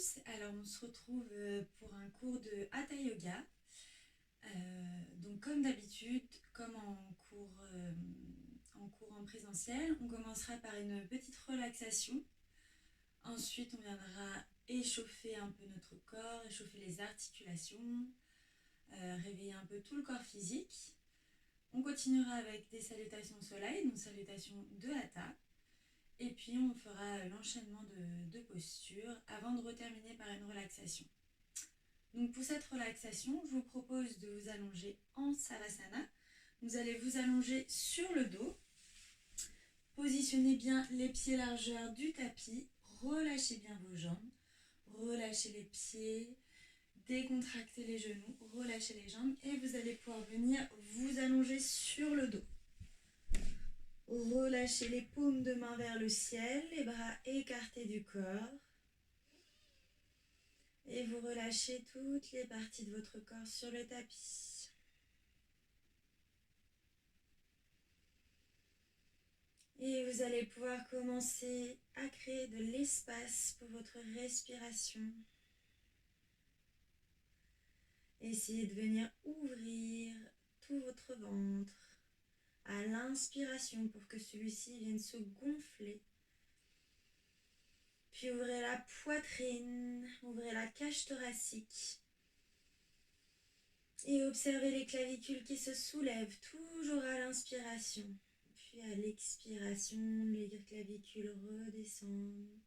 tous, alors on se retrouve pour un cours de Hatha Yoga. Donc comme d'habitude, comme en cours en présentiel, on commencera par une petite relaxation. Ensuite, on viendra échauffer un peu notre corps, échauffer les articulations, réveiller un peu tout le corps physique. On continuera avec des salutations au soleil, donc salutations de Hatha. Et puis on fera l'enchaînement de postures avant de terminer par une relaxation. Donc pour cette relaxation, je vous propose de vous allonger en Savasana. Vous allez vous allonger sur le dos. Positionnez bien les pieds largeur du tapis. Relâchez bien vos jambes. Relâchez les pieds. Décontractez les genoux. Relâchez les jambes. Et vous allez pouvoir venir vous allonger sur le dos. Relâchez les paumes de main vers le ciel, les bras écartés du corps. Et vous relâchez toutes les parties de votre corps sur le tapis. Et vous allez pouvoir commencer à créer de l'espace pour votre respiration. Essayez de venir ouvrir tout votre ventre à l'inspiration pour que celui-ci vienne se gonfler. Puis ouvrez la poitrine, ouvrez la cage thoracique. Et observez les clavicules qui se soulèvent, toujours à l'inspiration. Puis à l'expiration, les clavicules redescendent,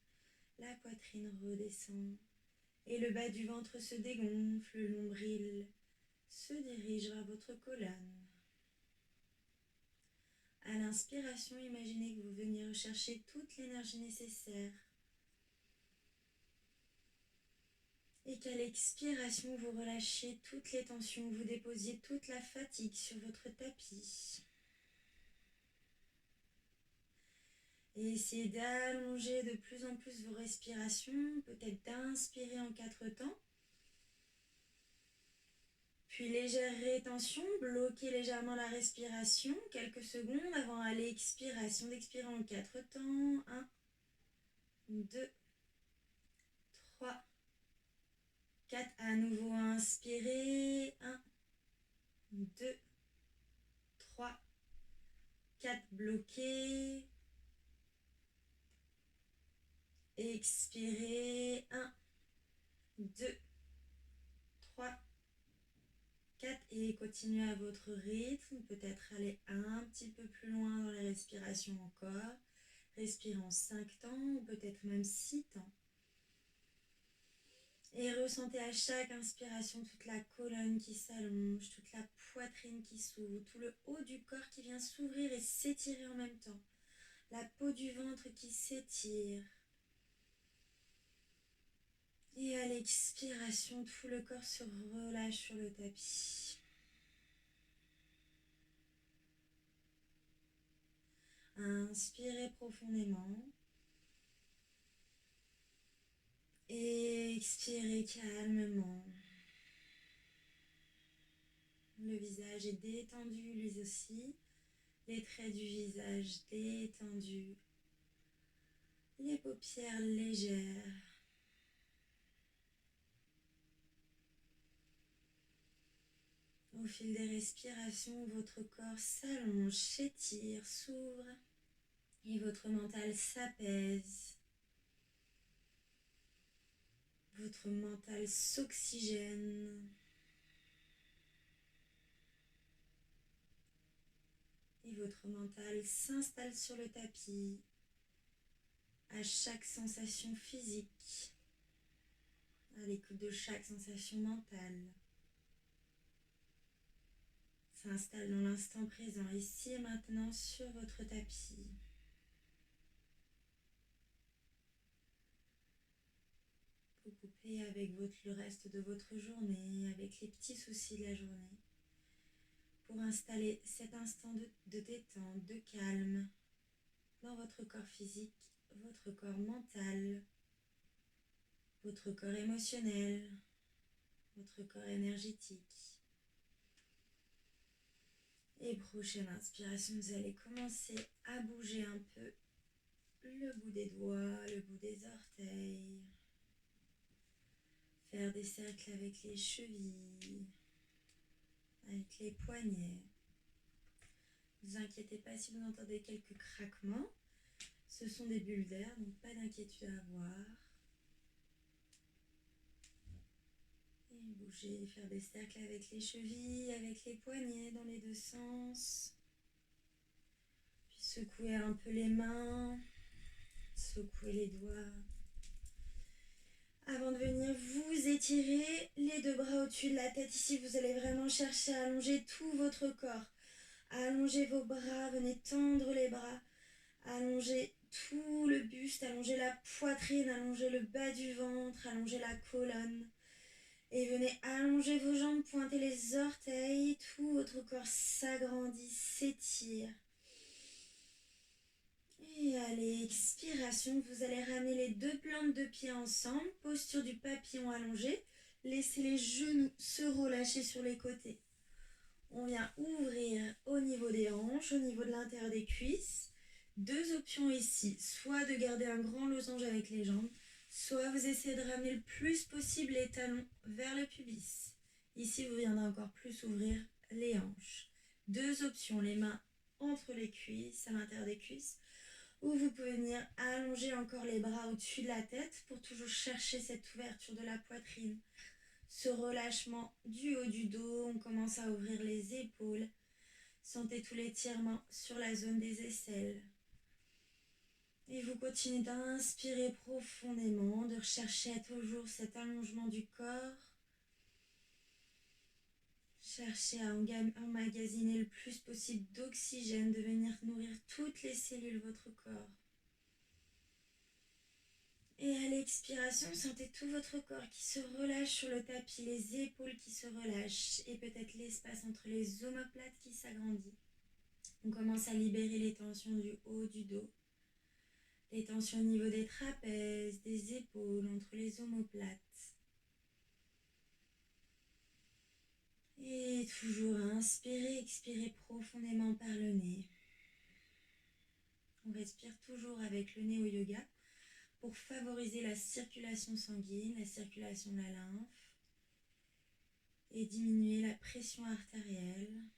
la poitrine redescend. Et le bas du ventre se dégonfle, le nombril se dirige vers votre colonne. À l'inspiration, imaginez que vous veniez rechercher toute l'énergie nécessaire. Et qu'à l'expiration, vous relâchez toutes les tensions, vous déposiez toute la fatigue sur votre tapis. Et essayez d'allonger de plus en plus vos respirations, peut-être d'inspirer en 4 temps. Puis légère rétention, bloquez légèrement la respiration, quelques secondes avant à l'expiration d'expirer en 4 temps. 1, 2, 3, 4. À nouveau inspirez. 1, 2, 3, 4. Bloquez. Expirez. 1, 2, 3, 4. Et continuez à votre rythme. Peut-être aller un petit peu plus loin dans les respirations encore. Respirez en 5 temps ou peut-être même 6 temps. Et ressentez à chaque inspiration toute la colonne qui s'allonge, toute la poitrine qui s'ouvre, tout le haut du corps qui vient s'ouvrir et s'étirer en même temps. La peau du ventre qui s'étire. Et à l'expiration, tout le corps se relâche sur le tapis. Inspirez profondément. Et expirez calmement. Le visage est détendu lui aussi. Les traits du visage détendus. Les paupières légères. Au fil des respirations, votre corps s'allonge, s'étire, s'ouvre et votre mental s'apaise. Votre mental s'oxygène. Et votre mental s'installe sur le tapis à chaque sensation physique, à l'écoute de chaque sensation mentale. S'installe dans l'instant présent, ici et maintenant sur votre tapis. Vous coupez avec le reste de votre journée, avec les petits soucis de la journée, pour installer cet instant de détente, de calme dans votre corps physique, votre corps mental, votre corps émotionnel, votre corps énergétique. Et prochaine inspiration, vous allez commencer à bouger un peu le bout des doigts, le bout des orteils. faire des cercles avec les chevilles, avec les poignets. Ne vous inquiétez pas si vous entendez quelques craquements. Ce sont des bulles d'air, donc pas d'inquiétude à avoir. Et bouger, faire des cercles avec les chevilles, avec les poignets dans les deux sens. Puis secouer un peu les mains, secouer les doigts. Avant de venir vous étirer les deux bras au-dessus de la tête. Ici, vous allez vraiment chercher à allonger tout votre corps. Allongez vos bras, venez tendre les bras. Allongez tout le buste, allongez la poitrine, allongez le bas du ventre, allongez la colonne. Et venez allonger vos jambes, pointez les orteils. Tout votre corps s'agrandit, s'étire. Et allez, expiration, vous allez ramener les deux plantes de pied ensemble, posture du papillon allongé. Laissez les genoux se relâcher sur les côtés. On vient ouvrir au niveau des hanches, au niveau de l'intérieur des cuisses. Deux options ici, soit de garder un grand losange avec les jambes, soit vous essayez de ramener le plus possible les talons vers le pubis. Ici, vous viendrez encore plus ouvrir les hanches. Deux options, les mains entre les cuisses, à l'intérieur des cuisses, ou vous pouvez venir allonger encore les bras au-dessus de la tête pour toujours chercher cette ouverture de la poitrine. Ce relâchement du haut du dos, on commence à ouvrir les épaules. Sentez tout l'étirement sur la zone des aisselles. Et vous continuez d'inspirer profondément, de rechercher toujours cet allongement du corps. Cherchez à emmagasiner le plus possible d'oxygène, de venir nourrir toutes les cellules de votre corps. Et à l'expiration, sentez tout votre corps qui se relâche sur le tapis, les épaules qui se relâchent et peut-être l'espace entre les omoplates qui s'agrandit. On commence à libérer les tensions du haut du dos, les tensions au niveau des trapèzes, des épaules, entre les omoplates. Et toujours inspirez, expirez profondément par le nez. On respire toujours avec le nez au yoga pour favoriser la circulation sanguine, la circulation de la lymphe et diminuer la pression artérielle.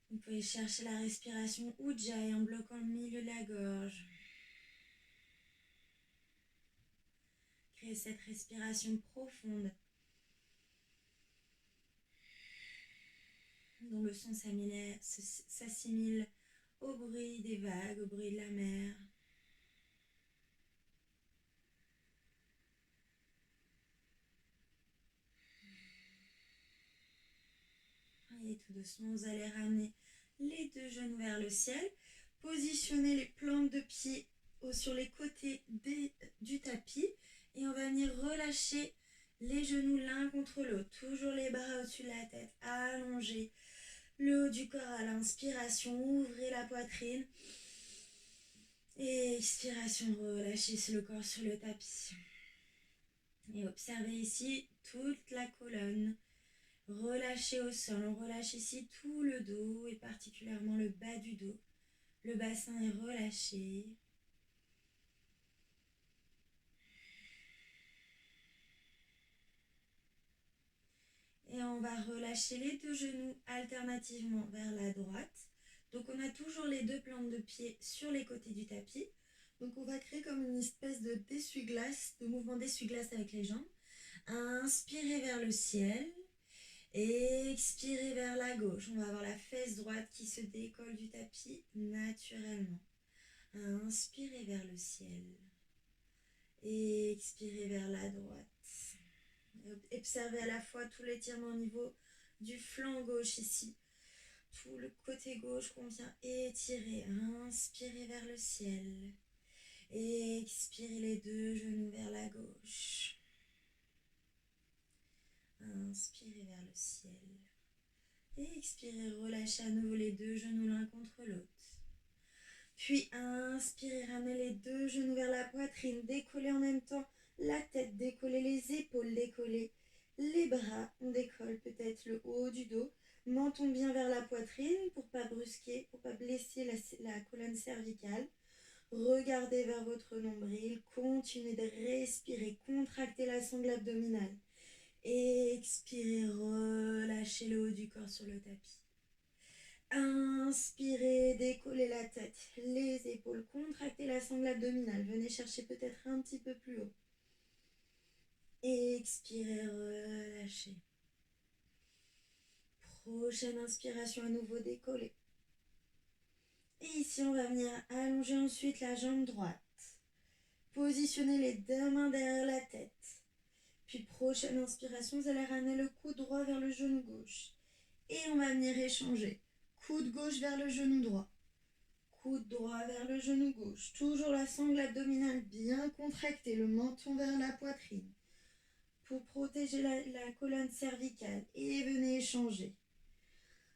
Vous pouvez chercher la respiration Ujjayi en bloquant le milieu de la gorge. Créer cette respiration profonde dont le son s'assimile au bruit des vagues, au bruit de la mer. Et tout doucement, vous allez ramener les deux genoux vers le ciel. Positionnez les plantes de pied sur les côtés du tapis. Et on va venir relâcher les genoux l'un contre l'autre. Toujours les bras au-dessus de la tête, allongés. Le haut du corps à l'inspiration, ouvrez la poitrine. Et expiration, relâchez le corps sur le tapis. Et observez ici toute la colonne. Relâchez au sol, on relâche ici tout le dos et particulièrement le bas du dos. Le bassin est relâché. Et on va relâcher les deux genoux alternativement vers la droite. Donc on a toujours les deux plantes de pied sur les côtés du tapis. Donc on va créer comme une espèce de d'essuie-glace, de mouvement d'essuie-glace avec les jambes. Inspirez vers le ciel. Et expirez vers la gauche. On va avoir la fesse droite qui se décolle du tapis naturellement. Inspirez vers le ciel. Et expirez vers la droite. Observez à la fois tout l'étirement au niveau du flanc gauche ici. Tout le côté gauche qu'on vient étirer. Inspirez vers le ciel. Et expirez les deux genoux vers la gauche. Inspirez vers le ciel. Et expirez, relâchez à nouveau les deux genoux l'un contre l'autre. Puis inspirez, ramenez les deux genoux vers la poitrine, décollez en même temps la tête, décollez les épaules, décollez les bras, on décolle peut-être le haut du dos, menton bien vers la poitrine pour pas brusquer, pour pas blesser la colonne cervicale. Regardez vers votre nombril, continuez de respirer, contractez la sangle abdominale. Expirez, relâchez le haut du corps sur le tapis. Inspirez, décollez la tête, les épaules, contractez la sangle abdominale. Venez chercher peut-être un petit peu plus haut. Expirez, relâchez. Prochaine inspiration, à nouveau décoller. Et ici, on va venir allonger ensuite la jambe droite. Positionnez les deux mains derrière la tête. Puis prochaine inspiration, vous allez ramener le coude droit vers le genou gauche. Et on va venir échanger. Coude gauche vers le genou droit. Coude droit vers le genou gauche. Toujours la sangle abdominale bien contractée, le menton vers la poitrine. Pour protéger la colonne cervicale. Et venez échanger.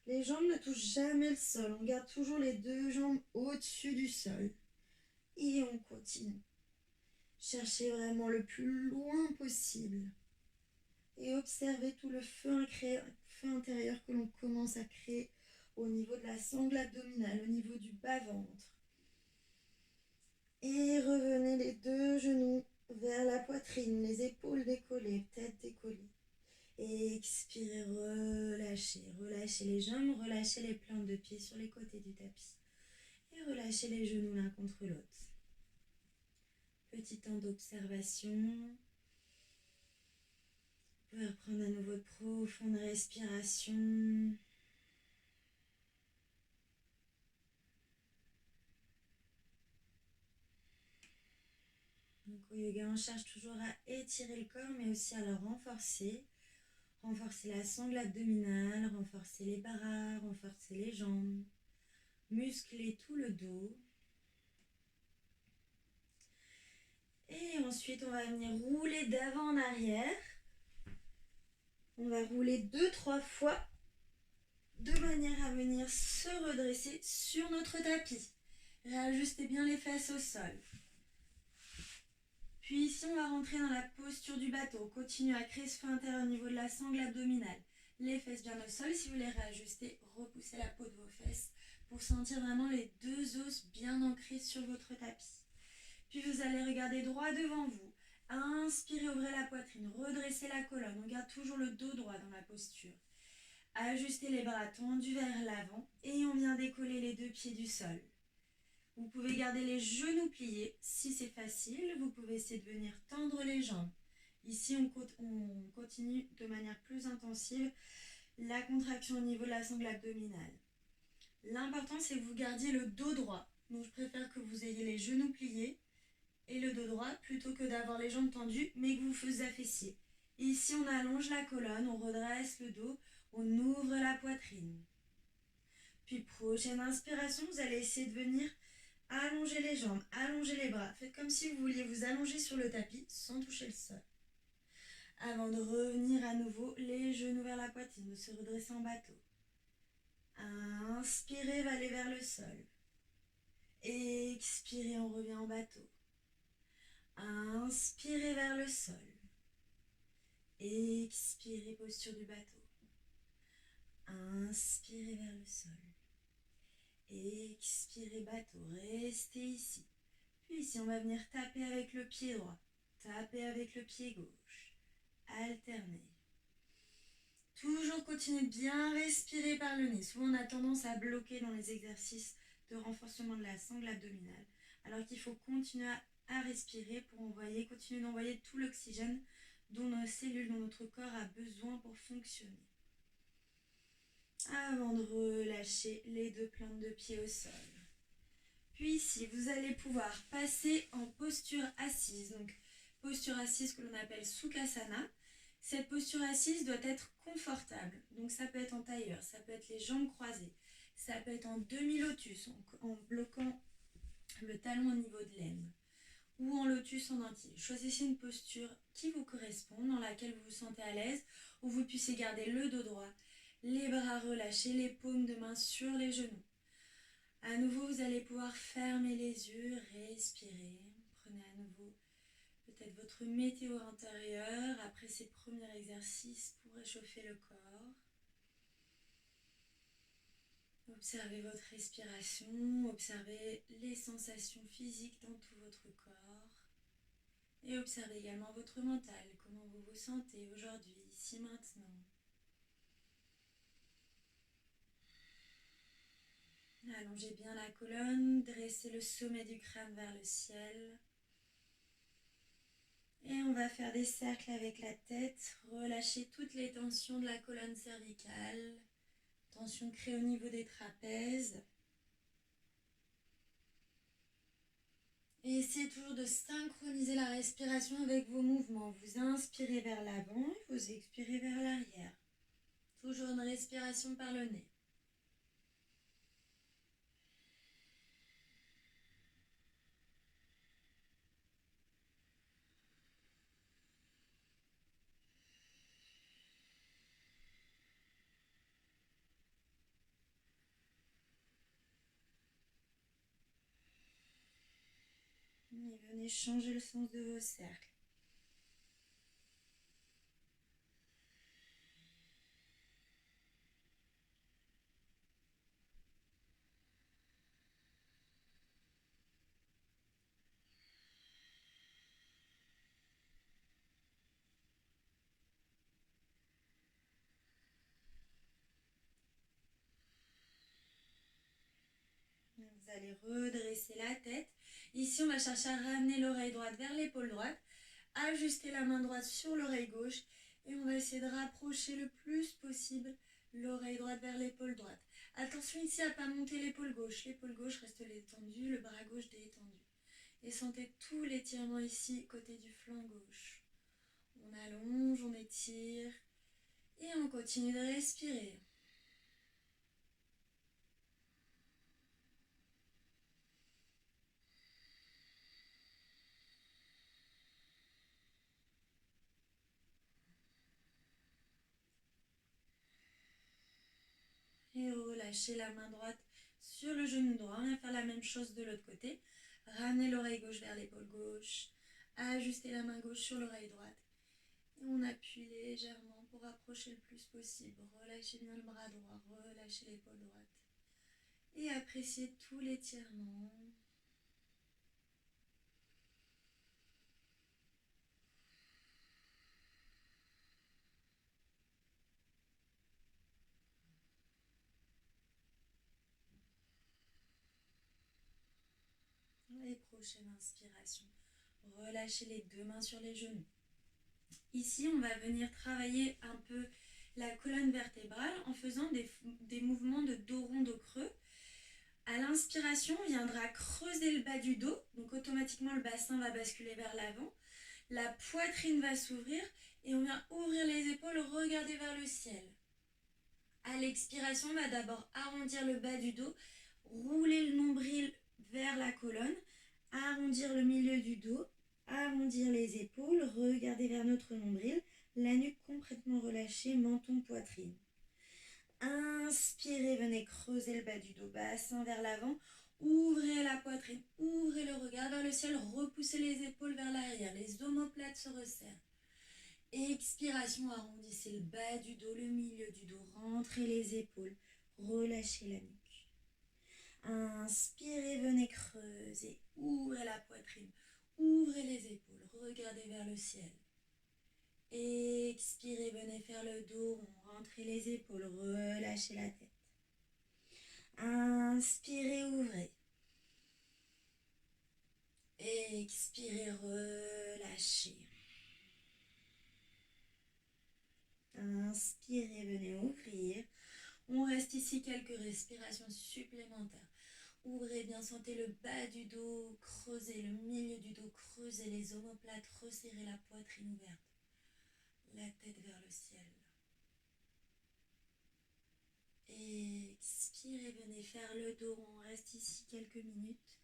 Les jambes ne touchent jamais le sol. On garde toujours les deux jambes au-dessus du sol. Et on continue. Cherchez vraiment le plus loin possible. Et observez tout le feu intérieur que l'on commence à créer au niveau de la sangle abdominale, au niveau du bas-ventre. Et revenez les deux genoux vers la poitrine, les épaules décollées, tête décollée. Et expirez, relâchez. Relâchez les jambes, relâchez les plantes de pied sur les côtés du tapis. Et relâchez les genoux l'un contre l'autre. Petit temps d'observation. Vous pouvez reprendre à nouveau de profondes respirations. Donc au yoga, on cherche toujours à étirer le corps, mais aussi à le renforcer. Renforcer la sangle abdominale, renforcer les bras, renforcer les jambes. Muscler tout le dos. Et ensuite, on va venir rouler d'avant en arrière. On va rouler 2-3 fois de manière à venir se redresser sur notre tapis. Réajustez bien les fesses au sol. Puis ici, on va rentrer dans la posture du bateau. Continuez à créer ce feu intérieur au niveau de la sangle abdominale. Les fesses bien au sol. Si vous voulez réajuster, repoussez la peau de vos fesses pour sentir vraiment les deux os bien ancrés sur votre tapis. Puis vous allez regarder droit devant vous. Inspirez, ouvrez la poitrine, redressez la colonne. On garde toujours le dos droit dans la posture. Ajustez les bras tendus vers l'avant et on vient décoller les deux pieds du sol. Vous pouvez garder les genoux pliés si c'est facile. Vous pouvez essayer de venir tendre les jambes. Ici, on continue de manière plus intensive la contraction au niveau de la sangle abdominale. L'important, c'est que vous gardiez le dos droit. Donc, je préfère que vous ayez les genoux pliés et le dos droit plutôt que d'avoir les jambes tendues, mais que vous vous affaissez. Ici, on allonge la colonne, on redresse le dos, on ouvre la poitrine. Puis, prochaine inspiration, vous allez essayer de venir allonger les jambes, allonger les bras. Faites comme si vous vouliez vous allonger sur le tapis sans toucher le sol. Avant de revenir à nouveau, les genoux vers la poitrine, de se redresser en bateau. Inspirez, va aller vers le sol. Expirez, on revient en bateau. Inspirez vers le sol. Expirez, posture du bateau. Inspirez vers le sol. Expirez, bateau. Restez ici. Puis ici, on va venir taper avec le pied droit. Taper avec le pied gauche. Alternez. Toujours continuez de bien respirer par le nez. Souvent, on a tendance à bloquer dans les exercices de renforcement de la sangle abdominale. Alors qu'il faut continuer à respirer pour continuer d'envoyer tout l'oxygène dont nos cellules, dont notre corps a besoin pour fonctionner. Avant de relâcher les deux plantes de pied au sol. Puis ici, vous allez pouvoir passer en posture assise. Donc, posture assise que l'on appelle Sukhasana. Cette posture assise doit être confortable. Donc, ça peut être en tailleur, ça peut être les jambes croisées, ça peut être en demi-lotus, en bloquant le talon au niveau de l'aine, ou en lotus en entier. Choisissez une posture qui vous correspond, dans laquelle vous vous sentez à l'aise, où vous puissiez garder le dos droit, les bras relâchés, les paumes de main sur les genoux. À nouveau, vous allez pouvoir fermer les yeux, respirer. Prenez à nouveau peut-être votre météo intérieure après ces premiers exercices pour réchauffer le corps. Observez votre respiration, observez les sensations physiques dans tout votre corps et observez également votre mental, comment vous vous sentez aujourd'hui, ici, maintenant. Allongez bien la colonne, dressez le sommet du crâne vers le ciel. Et on va faire des cercles avec la tête, relâchez toutes les tensions de la colonne cervicale, tension créée au niveau des trapèzes. Et essayez toujours de synchroniser la respiration avec vos mouvements. Vous inspirez vers l'avant et vous expirez vers l'arrière. Toujours une respiration par le nez. Et venez changer le sens de vos cercles. Vous allez redresser la tête. Ici, on va chercher à ramener l'oreille droite vers l'épaule droite. Ajuster la main droite sur l'oreille gauche. Et on va essayer de rapprocher le plus possible l'oreille droite vers l'épaule droite. Attention ici à ne pas monter l'épaule gauche. L'épaule gauche reste détendue, le bras gauche détendu. Et sentez tout l'étirement ici, côté du flanc gauche. On allonge, on étire. Et on continue de respirer. Et relâchez la main droite sur le genou droit. On va faire la même chose de l'autre côté. Ramenez l'oreille gauche vers l'épaule gauche. Ajustez la main gauche sur l'oreille droite. Et on appuie légèrement pour rapprocher le plus possible. Relâchez bien le bras droit. Relâchez l'épaule droite. Et appréciez tout l'étirement. Et prochaine inspiration. Relâchez les deux mains sur les genoux. Ici, on va venir travailler un peu la colonne vertébrale en faisant des mouvements de dos rond, dos creux. À l'inspiration, on viendra creuser le bas du dos, donc automatiquement le bassin va basculer vers l'avant. La poitrine va s'ouvrir et on vient ouvrir les épaules, regarder vers le ciel. À l'expiration, on va d'abord arrondir le bas du dos, rouler le nombril vers la colonne, arrondir le milieu du dos, arrondir les épaules, regarder vers notre nombril, la nuque complètement relâchée, menton, poitrine. Inspirez, venez creuser le bas du dos, bassin vers l'avant, ouvrez la poitrine, ouvrez le regard vers le ciel, repoussez les épaules vers l'arrière, les omoplates se resserrent. Expiration, arrondissez le bas du dos, le milieu du dos, rentrez les épaules, relâchez la nuque. Inspirez, venez creuser, ouvrez la poitrine, ouvrez les épaules, regardez vers le ciel. Expirez, venez faire le dos rond, rentrez les épaules, relâchez la tête. Inspirez, ouvrez. Expirez, relâchez. Inspirez, venez ouvrir. On reste ici quelques respirations supplémentaires. Ouvrez bien, sentez le bas du dos, creusez le milieu du dos, creusez les omoplates, resserrez la poitrine ouverte. La tête vers le ciel. Expirez, venez faire le dos rond. On reste ici quelques minutes,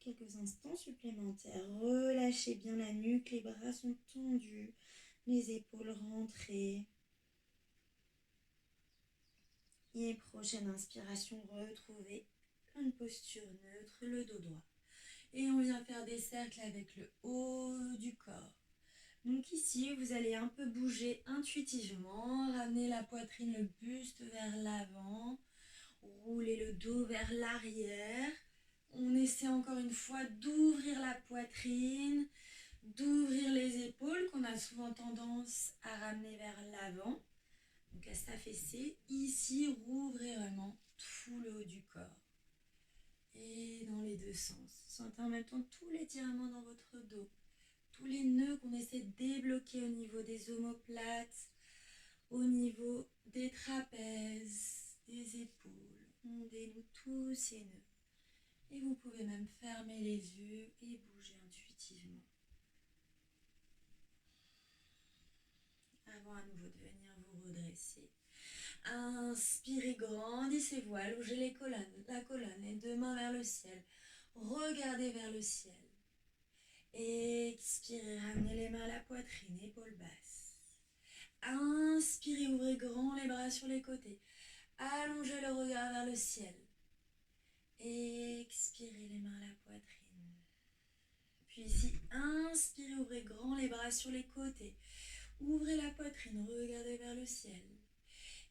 quelques instants supplémentaires. Relâchez bien la nuque, les bras sont tendus, les épaules rentrées. Et prochaine inspiration, retrouvez une posture neutre, le dos droit. Et on vient faire des cercles avec le haut du corps. Donc ici, vous allez un peu bouger intuitivement, ramener la poitrine, le buste vers l'avant. Roulez le dos vers l'arrière. On essaie encore une fois d'ouvrir la poitrine, d'ouvrir les épaules qu'on a souvent tendance à ramener vers l'avant. Donc à s'affaisser. Ici, rouvrez vraiment tout le haut du corps. Et dans les deux sens. Sentez en même temps tout l'étirement dans votre dos. Tous les nœuds qu'on essaie de débloquer au niveau des omoplates, au niveau des trapèzes, des épaules. On dénoue tous ces nœuds. Et vous pouvez même fermer les yeux et bouger intuitivement. Avant à nouveau de venir vous redresser. Inspirez, grandissez-vous, allongez la colonne, les deux mains vers le ciel. Regardez vers le ciel. Expirez, ramenez les mains à la poitrine, épaules basses. Inspirez, ouvrez grand les bras sur les côtés. Allongez le regard vers le ciel. Expirez, les mains à la poitrine. Puis ici, inspirez, ouvrez grand les bras sur les côtés. Ouvrez la poitrine, regardez vers le ciel.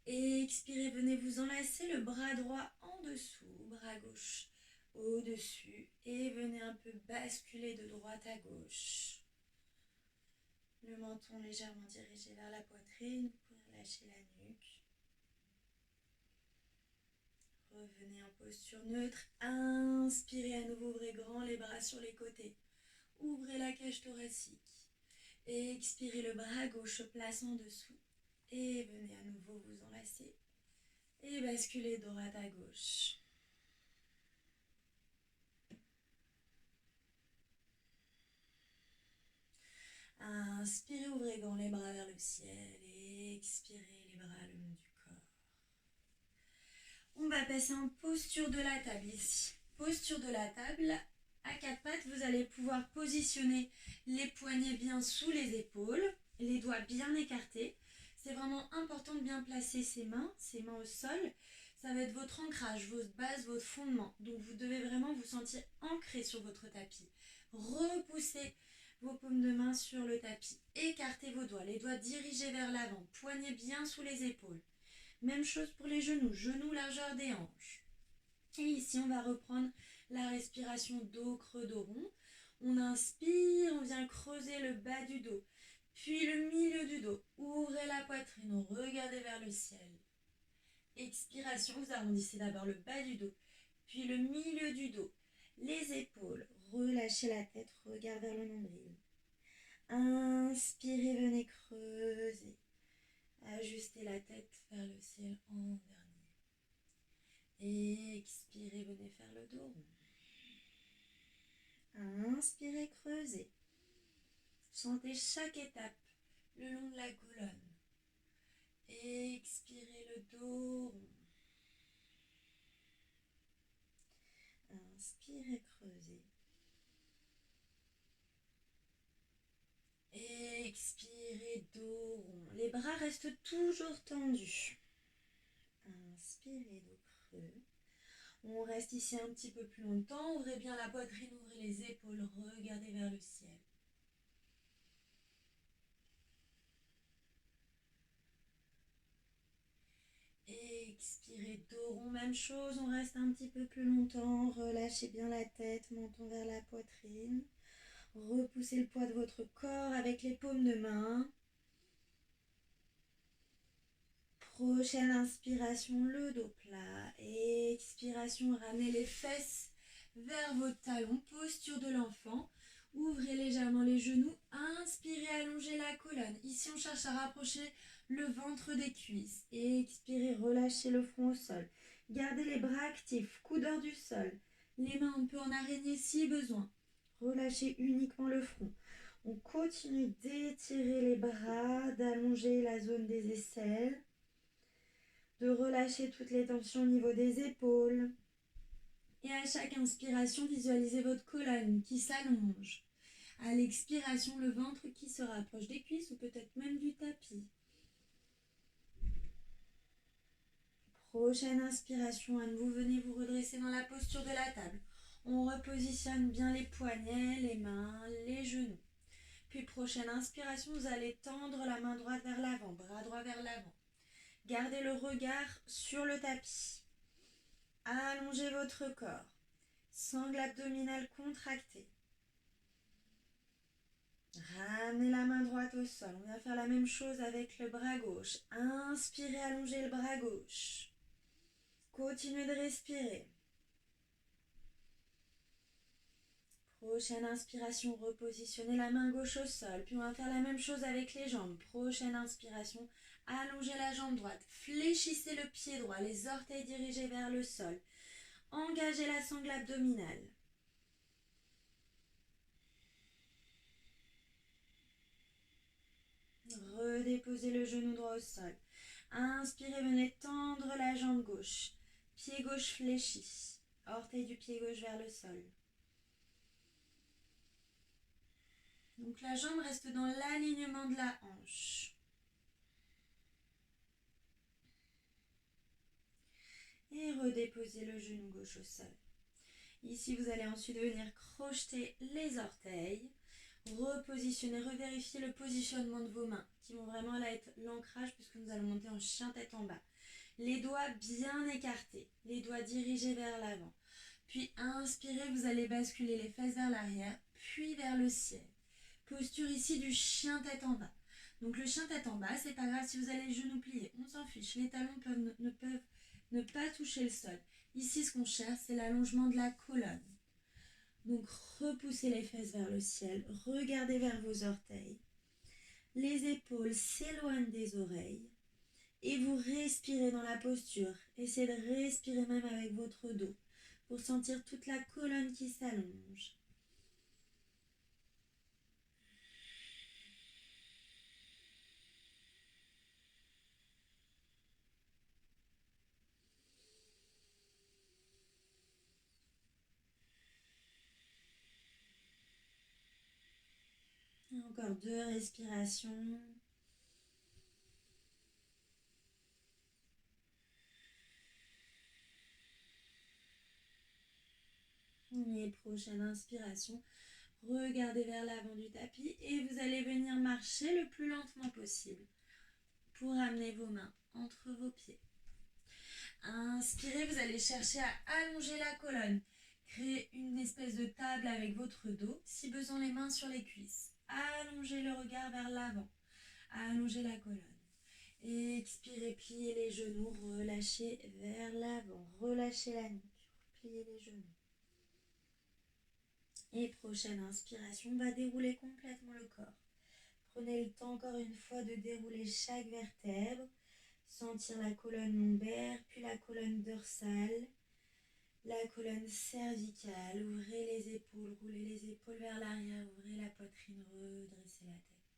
Expirez, venez vous enlacer le bras droit en dessous, bras gauche au-dessus. Et venez un peu basculer de droite à gauche. Le menton légèrement dirigé vers la poitrine, vous pouvez relâcher la nuque. Revenez en posture neutre. Inspirez à nouveau, ouvrez grand les bras sur les côtés. Ouvrez la cage thoracique. Expirez, le bras gauche se place en dessous. Et venez à nouveau vous enlacer. Et basculez de droite à gauche. Inspirez, ouvrez grand les bras vers le ciel. Et expirez, les bras le long du corps. On va passer en posture de la table ici. Posture de la table. À quatre pattes, vous allez pouvoir positionner les poignets bien sous les épaules. Les doigts bien écartés. C'est vraiment important de bien placer ses mains au sol. Ça va être votre ancrage, votre base, votre fondement. Donc vous devez vraiment vous sentir ancré sur votre tapis. Repoussez vos paumes de main sur le tapis. Écartez vos doigts, les doigts dirigés vers l'avant. Poignets bien sous les épaules. Même chose pour les genoux, genoux largeur des hanches. Et ici, on va reprendre la respiration dos, creux, dos rond. On inspire, on vient creuser le bas du dos. Puis le milieu du dos. Ouvrez la poitrine, regardez vers le ciel. Expiration, vous arrondissez d'abord le bas du dos, puis le milieu du dos. Les épaules, relâchez la tête, regard vers le nombril. Inspirez, venez creuser. Ajustez la tête vers le ciel en dernier. Expirez, venez faire le dos rond. Inspirez, creusez. Sentez chaque étape le long de la colonne. Expirez, le dos rond. Inspirez, creusez. Expirez, dos rond. Les bras restent toujours tendus. Inspirez, dos creux. On reste ici un petit peu plus longtemps. Ouvrez bien la poitrine, ouvrez les épaules, regardez vers le ciel. Expirez, dos rond, même chose. On reste un petit peu plus longtemps. Relâchez bien la tête, menton vers la poitrine. Repoussez le poids de votre corps avec les paumes de main. Prochaine inspiration, le dos plat. Expiration, ramenez les fesses vers vos talons, posture de l'enfant. Ouvrez légèrement les genoux. Inspirez, allongez la colonne. Ici, on cherche à rapprocher le ventre des cuisses. Expirez, relâchez le front au sol. Gardez les bras actifs, coude hors du sol. Les mains un peu en araignée si besoin. Relâchez uniquement le front. On continue d'étirer les bras, d'allonger la zone des aisselles, de relâcher toutes les tensions au niveau des épaules. Et à chaque inspiration, visualisez votre colonne qui s'allonge. À l'expiration, le ventre qui se rapproche des cuisses ou peut-être même du tapis. Prochaine inspiration, à nouveau, venez vous redresser dans la posture de la table. On repositionne bien les poignets, les mains, les genoux. Puis prochaine inspiration, vous allez tendre la main droite vers l'avant, bras droit vers l'avant. Gardez le regard sur le tapis. Allongez votre corps. Sangle abdominale contractée. Ramenez la main droite au sol. On va faire la même chose avec le bras gauche. Inspirez, allongez le bras gauche. Continuez de respirer. Prochaine inspiration, repositionnez la main gauche au sol. Puis on va faire la même chose avec les jambes. Prochaine inspiration, allongez la jambe droite. Fléchissez le pied droit, les orteils dirigés vers le sol. Engagez la sangle abdominale. Redéposez le genou droit au sol. Inspirez, venez tendre la jambe gauche. Pied gauche fléchi. Orteil du pied gauche vers le sol. Donc la jambe reste dans l'alignement de la hanche. Et redéposez le genou gauche au sol. Ici, vous allez ensuite venir crocheter les orteils. Repositionner, revérifier le positionnement de vos mains qui vont vraiment là être l'ancrage puisque nous allons monter en chien tête en bas. Les doigts bien écartés, les doigts dirigés vers l'avant. Puis inspirez, vous allez basculer les fesses vers l'arrière, puis vers le ciel. Posture ici du chien tête en bas. Donc le chien tête en bas, c'est pas grave si vous avez les genoux pliés, on s'en fiche. Les talons ne peuvent ne pas toucher le sol. Ici, ce qu'on cherche, c'est l'allongement de la colonne. Donc repoussez les fesses vers le ciel, regardez vers vos orteils. Les épaules s'éloignent des oreilles et vous respirez dans la posture. Essayez de respirer même avec votre dos pour sentir toute la colonne qui s'allonge. Encore 2 respirations. Et prochaine inspiration, regardez vers l'avant du tapis et vous allez venir marcher le plus lentement possible pour amener vos mains entre vos pieds. Inspirez, vous allez chercher à allonger la colonne. Créez une espèce de table avec votre dos, si besoin les mains sur les cuisses. Allongez le regard vers l'avant. Allongez la colonne. Expirez, pliez les genoux, relâchez vers l'avant. Relâchez la nuque, pliez les genoux. Et prochaine inspiration, on va dérouler complètement le corps. Prenez le temps encore une fois de dérouler chaque vertèbre. Sentir la colonne lombaire, puis la colonne dorsale, la colonne cervicale. Ouvrez les épaules, roulez les épaules vers l'arrière, ouvrez la poitrine, redressez la tête.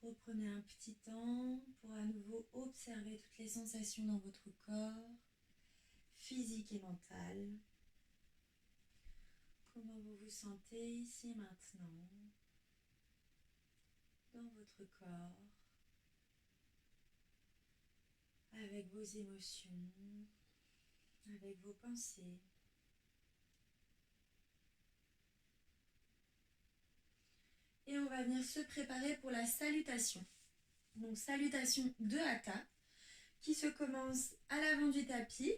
Reprenez un petit temps pour à nouveau observer toutes les sensations dans votre corps, physique et mental. Comment vous vous sentez ici maintenant, dans votre corps, avec vos émotions, avec vos pensées. Et on va venir se préparer pour la salutation. Donc salutation de Hatha qui se commence à l'avant du tapis.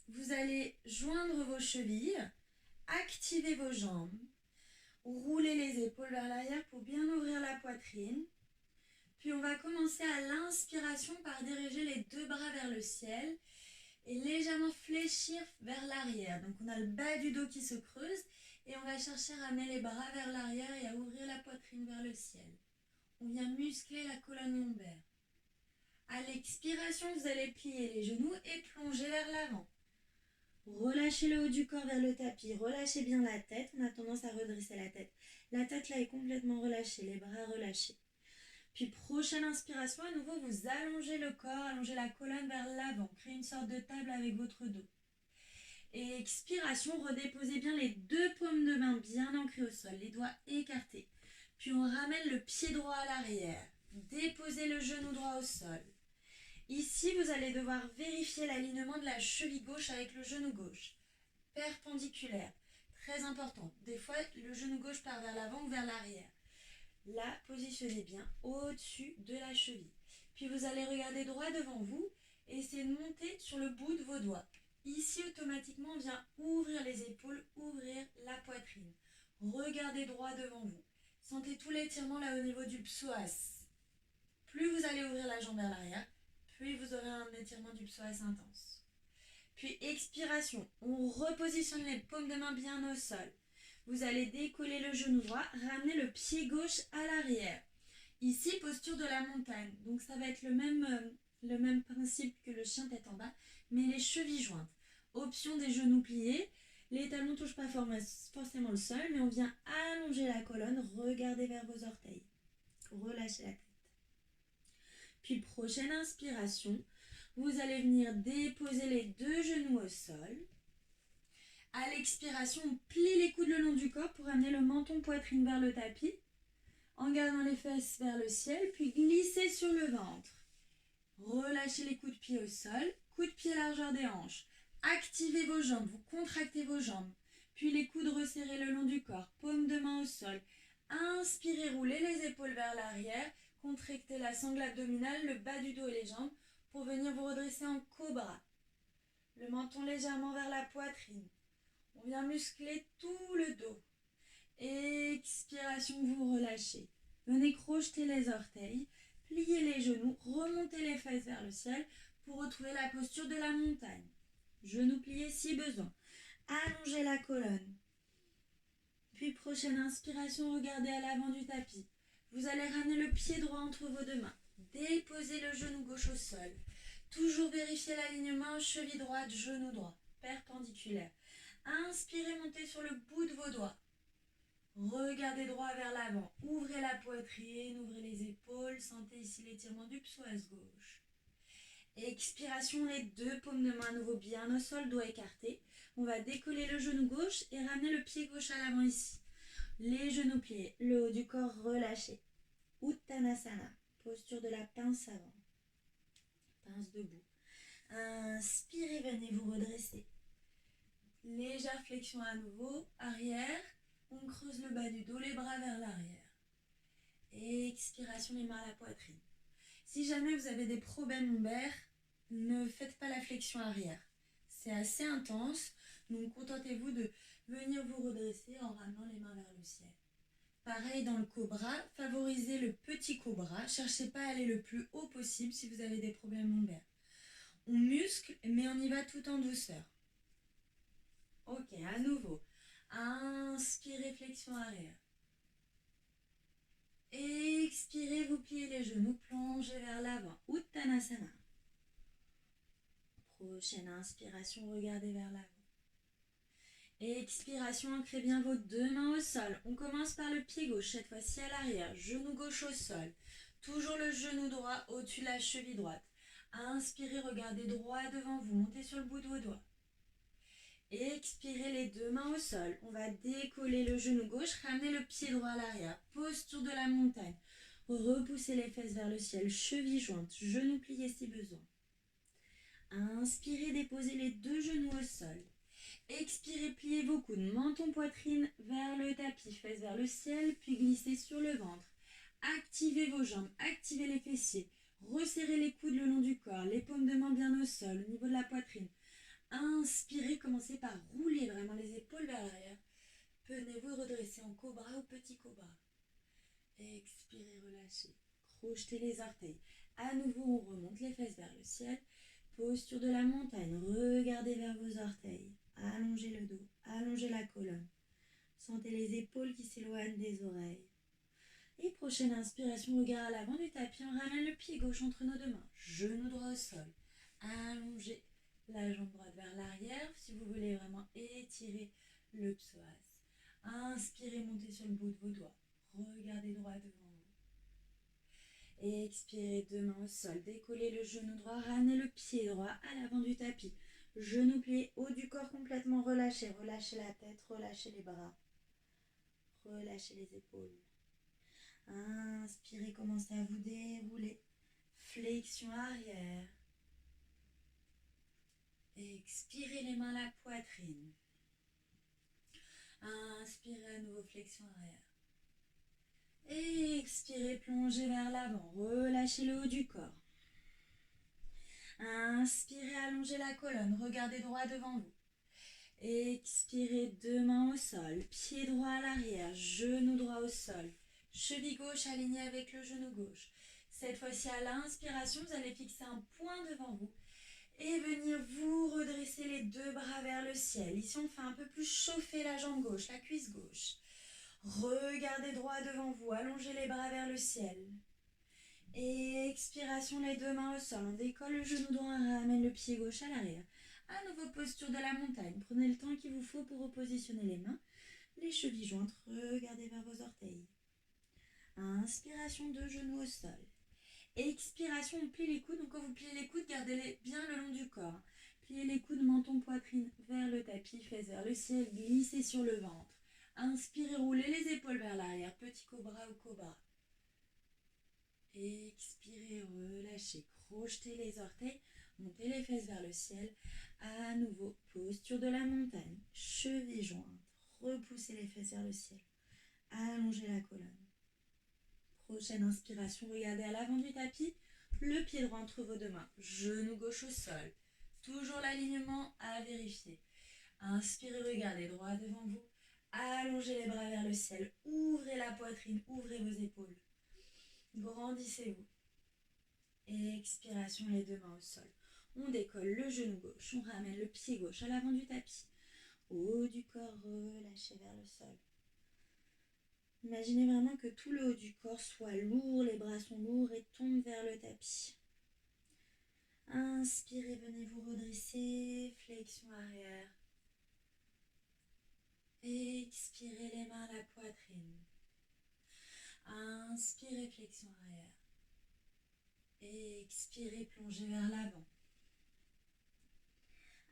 Vous allez joindre vos chevilles, activer vos jambes, rouler les épaules vers l'arrière pour bien ouvrir la poitrine. Puis on va commencer à l'inspiration par diriger les 2 bras vers le ciel et légèrement fléchir vers l'arrière. Donc on a le bas du dos qui se creuse et on va chercher à ramener les bras vers l'arrière et à ouvrir la poitrine vers le ciel. On vient muscler la colonne lombaire. À l'expiration, vous allez plier les genoux et plonger vers l'avant. Relâchez le haut du corps vers le tapis, relâchez bien la tête. On a tendance à redresser la tête. La tête là est complètement relâchée, les bras relâchés. Puis prochaine inspiration, à nouveau vous allongez le corps, allongez la colonne vers l'avant, créez une sorte de table avec votre dos. Et expiration, redéposez bien les 2 paumes de main bien ancrées au sol, les doigts écartés. Puis on ramène le pied droit à l'arrière, déposez le genou droit au sol. Ici, vous allez devoir vérifier l'alignement de la cheville gauche avec le genou gauche. Perpendiculaire, très important. Des fois, le genou gauche part vers l'avant ou vers l'arrière. Là, positionnez bien au-dessus de la cheville. Puis vous allez regarder droit devant vous et essayez de monter sur le bout de vos doigts. Ici, automatiquement, on vient ouvrir les épaules, ouvrir la poitrine. Regardez droit devant vous. Sentez tout l'étirement là au niveau du psoas. Plus vous allez ouvrir la jambe vers l'arrière, plus vous aurez un étirement du psoas intense. Puis expiration, on repositionne les paumes de main bien au sol. Vous allez décoller le genou droit, ramener le pied gauche à l'arrière. Ici, posture de la montagne. Donc ça va être le même principe que le chien tête en bas, mais les chevilles jointes. Option des genoux pliés. Les talons ne touchent pas forcément le sol, mais on vient allonger la colonne, regardez vers vos orteils. Relâchez la tête. Puis prochaine inspiration, vous allez venir déposer les deux genoux au sol. À l'expiration, on plie les coudes le long du corps pour amener le menton poitrine vers le tapis, en gardant les fesses vers le ciel, puis glisser sur le ventre. Relâchez les coups de pied au sol, coups de pied largeur des hanches. Activez vos jambes, vous contractez vos jambes, puis les coudes resserrés le long du corps, paume de main au sol. Inspirez, roulez les épaules vers l'arrière, contractez la sangle abdominale, le bas du dos et les jambes pour venir vous redresser en cobra. Le menton légèrement vers la poitrine. On vient muscler tout le dos. Expiration, vous relâchez. Venez crocheter les orteils, pliez les genoux, remontez les fesses vers le ciel pour retrouver la posture de la montagne. Genoux pliés si besoin. Allongez la colonne. Puis prochaine inspiration, regardez à l'avant du tapis. Vous allez ramener le pied droit entre vos deux mains. Déposez le genou gauche au sol. Toujours vérifier l'alignement, cheville droite, genou droit, perpendiculaire. Inspirez, montez sur le bout de vos doigts. Regardez droit vers l'avant. Ouvrez la poitrine, ouvrez les épaules. Sentez ici l'étirement du psoas gauche. Expiration, les deux paumes de main à nouveau bien au sol, doigts écartés. On va décoller le genou gauche et ramener le pied gauche à l'avant ici. Les genoux pliés, le haut du corps relâché. Uttanasana, posture de la pince avant. Pince debout. Inspirez, venez vous redresser. Légère flexion à nouveau, arrière. On creuse le bas du dos, les bras vers l'arrière. Expiration, les mains à la poitrine. Si jamais vous avez des problèmes lombaires, ne faites pas la flexion arrière. C'est assez intense, donc contentez-vous de venir vous redresser en ramenant les mains vers le ciel. Pareil dans le cobra, favorisez le petit cobra. Cherchez pas à aller le plus haut possible si vous avez des problèmes lombaires. On muscle, mais on y va tout en douceur. Ok, à nouveau. Inspirez, flexion arrière. Expirez, vous pliez les genoux, plongez vers l'avant. Uttanasana. Prochaine inspiration, regardez vers l'avant. Expiration, ancrez bien vos deux mains au sol. On commence par le pied gauche, cette fois-ci à l'arrière. Genou gauche au sol. Toujours le genou droit au-dessus de la cheville droite. Inspirez, regardez droit devant vous. Montez sur le bout de vos doigts. Expirez, les deux mains au sol. On va décoller le genou gauche, ramener le pied droit à l'arrière. Posture de la montagne. Repoussez les fesses vers le ciel, cheville jointe, genoux pliés si besoin. Inspirez, déposez les deux genoux au sol. Expirez, pliez vos coudes, menton, poitrine vers le tapis, fesses vers le ciel, puis glissez sur le ventre. Activez vos jambes, activez les fessiers. Resserrez les coudes le long du corps, les paumes de main bien au sol, au niveau de la poitrine. Inspirez, commencez par rouler vraiment les épaules vers l'arrière. Venez vous redresser en cobra ou petit cobra. Expirez, relâchez. Crochetez les orteils. À nouveau, on remonte les fesses vers le ciel. Posture de la montagne. Regardez vers vos orteils. Allongez le dos. Allongez la colonne. Sentez les épaules qui s'éloignent des oreilles. Et prochaine inspiration, regard à l'avant du tapis. On ramène le pied gauche entre nos deux mains. Genou droit au sol. Allongez la jambe droite vers l'arrière. Si vous voulez vraiment étirer le psoas. Inspirez, montez sur le bout de vos doigts. Regardez droit devant vous. Expirez, deux mains au sol. Décollez le genou droit, ramenez le pied droit à l'avant du tapis. Genou plié, haut du corps complètement relâché. Relâchez la tête, relâchez les bras. Relâchez les épaules. Inspirez, commencez à vous dérouler. Flexion arrière. Expirez, les mains à la poitrine. Inspirez à nouveau, flexion arrière. Expirez, plongez vers l'avant. Relâchez le haut du corps. Inspirez, allongez la colonne, regardez droit devant vous. Expirez, deux mains au sol, pied droit à l'arrière, genou droit au sol, cheville gauche alignée avec le genou gauche. Cette fois-ci, à l'inspiration, vous allez fixer un point devant vous et venir vous redresser les deux bras vers le ciel. Ici, on fait un peu plus chauffer la jambe gauche, la cuisse gauche. Regardez droit devant vous, allongez les bras vers le ciel. Et expiration, les deux mains au sol. On décolle le genou droit, ramène le pied gauche à l'arrière. À nouveau, posture de la montagne. Prenez le temps qu'il vous faut pour repositionner les mains. Les chevilles jointes, regardez vers vos orteils. Inspiration, deux genoux au sol. Expiration, on plie les coudes. Donc quand vous pliez les coudes, gardez-les bien le long du corps. Pliez les coudes, menton, poitrine vers le tapis, fesses vers le ciel, glissez sur le ventre. Inspirez, roulez les épaules vers l'arrière, petit cobra ou cobra. Expirez, relâchez, crochetez les orteils, montez les fesses vers le ciel. À nouveau, posture de la montagne, chevilles jointes, repoussez les fesses vers le ciel. Allongez la colonne. Prochaine inspiration, regardez à l'avant du tapis, le pied droit entre vos deux mains, genou gauche au sol. Toujours l'alignement à vérifier. Inspirez, regardez droit devant vous. Allongez les bras vers le ciel. Ouvrez la poitrine, ouvrez vos épaules. Grandissez-vous. Expiration, les deux mains au sol. On décolle le genou gauche. On ramène le pied gauche à l'avant du tapis. Haut du corps, relâché vers le sol. Imaginez vraiment que tout le haut du corps soit lourd, les bras sont lourds et tombent vers le tapis. Inspirez, venez vous redresser, flexion arrière. Expirez, les mains à la poitrine. Inspirez, flexion arrière. Expirez, plongez vers l'avant.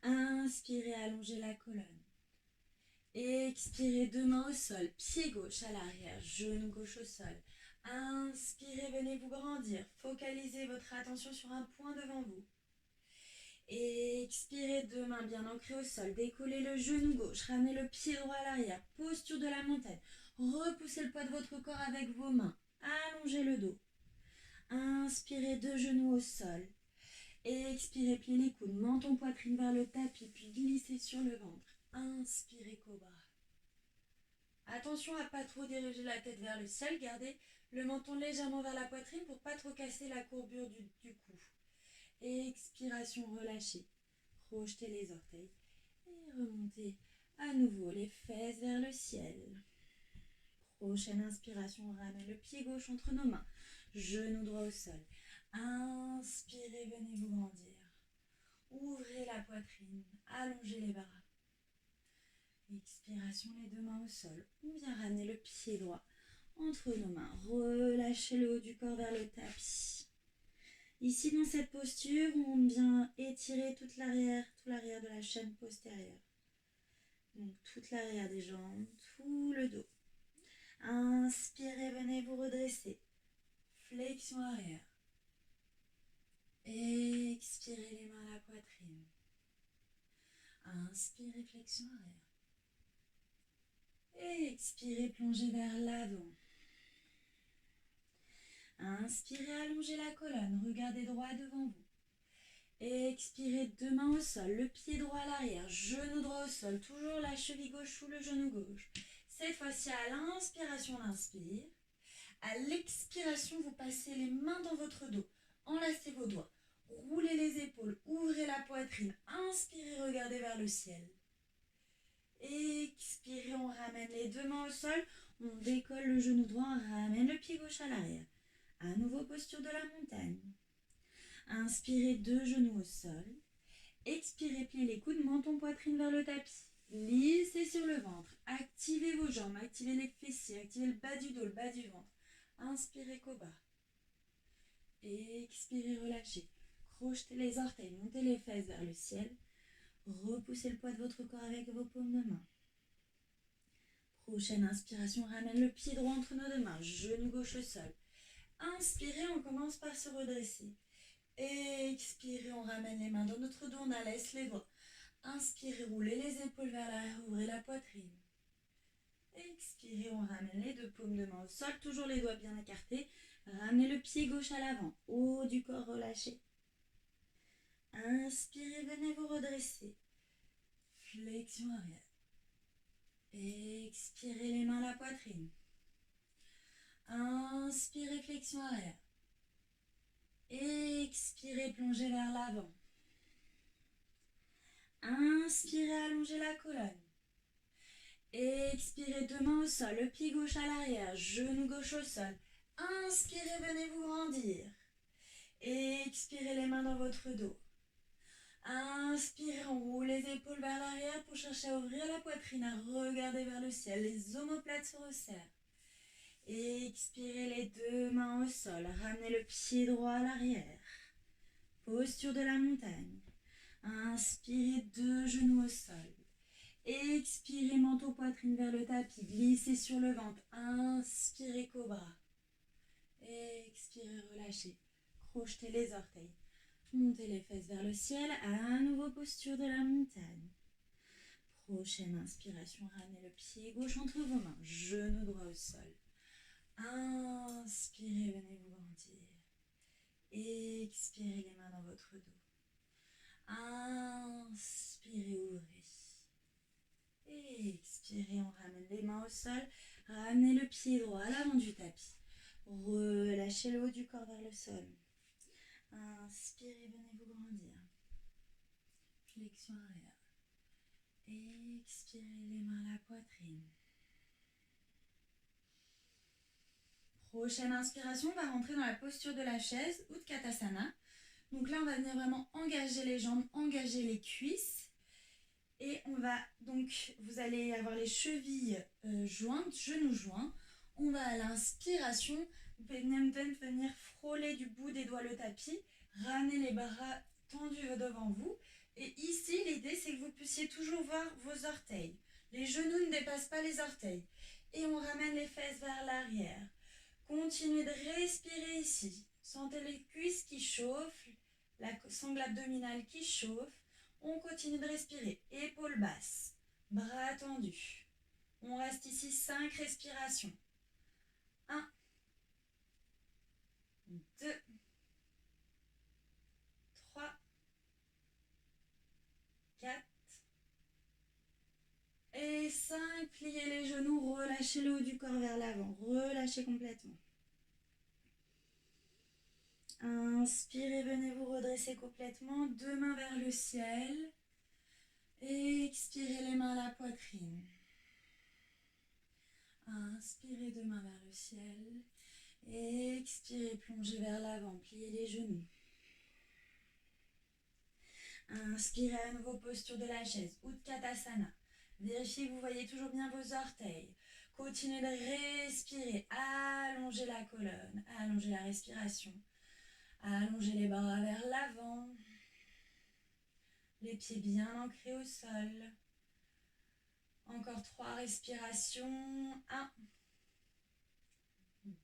Inspirez, allongez la colonne. Expirez, deux mains au sol, pied gauche à l'arrière, genou gauche au sol. Inspirez, venez vous grandir. Focalisez votre attention sur un point devant vous. Expirez, deux mains bien ancrées au sol. Décollez le genou gauche, ramenez le pied droit à l'arrière. Posture de la montagne. Repoussez le poids de votre corps avec vos mains. Allongez le dos. Inspirez, deux genoux au sol. Expirez, pliez les coudes, menton, poitrine vers le tapis, puis glissez sur le ventre. Inspirez, cobra. Attention à ne pas trop diriger la tête vers le ciel. Gardez le menton légèrement vers la poitrine pour ne pas trop casser la courbure du cou. Expiration, relâchez. Crochetez les orteils. Et remontez à nouveau les fesses vers le ciel. Prochaine inspiration, on ramène le pied gauche entre nos mains. Genou droit au sol. Inspirez, venez vous grandir. Ouvrez la poitrine, allongez les bras. Expiration, les deux mains au sol. On vient ramener le pied droit entre nos mains. Relâchez le haut du corps vers le tapis. Ici, dans cette posture, on vient étirer tout l'arrière de la chaîne postérieure. Donc, toute l'arrière des jambes, tout le dos. Inspirez, venez vous redresser. Flexion arrière. Expirez, les mains à la poitrine. Inspirez, flexion arrière. Expirez, plongez vers l'avant. Inspirez, allongez la colonne, regardez droit devant vous. Expirez, deux mains au sol, le pied droit à l'arrière, genou droit au sol, toujours la cheville gauche sous le genou gauche. Cette fois-ci, à l'inspiration, on inspire. À l'expiration, vous passez les mains dans votre dos. Enlacez vos doigts. Roulez les épaules, ouvrez la poitrine. Inspirez, regardez vers le ciel. Expirez, on ramène les deux mains au sol. On décolle le genou droit, on ramène le pied gauche à l'arrière. À nouveau, posture de la montagne. Inspirez, deux genoux au sol. Expirez, pliez les coudes, menton, poitrine vers le tapis. Glissez sur le ventre. Activez vos jambes, activez les fessiers, activez le bas du dos, le bas du ventre. Inspirez, cobra. Expirez, relâchez. Crochetez les orteils, montez les fesses vers le ciel. Repoussez le poids de votre corps avec vos paumes de main. Prochaine inspiration, ramène le pied droit entre nos deux mains, genou gauche au sol. Inspirez, on commence par se redresser. Expirez, on ramène les mains dans notre dos, on allège les doigts. Inspirez, roulez les épaules vers l'arrière, ouvrez la poitrine. Expirez, on ramène les deux paumes de main au sol, toujours les doigts bien écartés. Ramenez le pied gauche à l'avant, haut du corps relâché. Inspirez, venez vous redresser. Flexion arrière. Expirez les mains à la poitrine. Inspirez, flexion arrière. Expirez, plongez vers l'avant. Inspirez, allongez la colonne. Expirez, deux mains au sol, le pied gauche à l'arrière, genou gauche au sol. Inspirez, venez vous grandir. Expirez les mains dans votre dos. Inspirez, on roule les épaules vers l'arrière pour chercher à ouvrir la poitrine, à regarder vers le ciel. Les omoplates se resserrent. Expirez les deux mains au sol. Ramenez le pied droit à l'arrière. Posture de la montagne. Inspirez, deux genoux au sol. Expirez, menton poitrine vers le tapis. Glissez sur le ventre. Inspirez, cobra. Expirez, relâchez. Crochetez les orteils. Montez les fesses vers le ciel. À nouveau, posture de la montagne. Prochaine inspiration, ramenez le pied gauche entre vos mains. Genou droit au sol. Inspirez, venez vous grandir. Expirez les mains dans votre dos. Inspirez, ouvrez. Expirez, on ramène les mains au sol. Ramenez le pied droit à l'avant du tapis. Relâchez le haut du corps vers le sol. Inspirez, venez vous grandir. Flexion arrière. Expirez les mains à la poitrine. Prochaine inspiration, on va rentrer dans la posture de la chaise, Utkatasana. Donc là, on va venir vraiment engager les jambes, engager les cuisses. Et on va donc, vous allez avoir les chevilles jointes, genoux joints. On va à l'inspiration, vous pouvez même venir frôler du bout des doigts le tapis, ramener les bras tendus devant vous. Et ici, l'idée, c'est que vous puissiez toujours voir vos orteils. Les genoux ne dépassent pas les orteils. Et on ramène les fesses vers l'arrière. Continuez de respirer ici. Sentez les cuisses qui chauffent, la sangle abdominale qui chauffe. On continue de respirer. Épaules basses, bras tendus. On reste ici 5 respirations. 1, 2, 3, 4 et 5. Pliez les genoux, relâchez le haut du corps vers l'avant. Relâchez complètement. Inspirez, venez vous redresser complètement. Deux mains vers le ciel. Expirez les mains à la poitrine. Inspirez, deux mains vers le ciel. Expirez, plongez vers l'avant, pliez les genoux. Inspirez à nouveau, posture de la chaise, Utkatasana. Vérifiez que vous voyez toujours bien vos orteils. Continuez de respirer, allongez la colonne, allongez la respiration. Allongez les bras vers l'avant. Les pieds bien ancrés au sol. Encore 3 respirations. 1,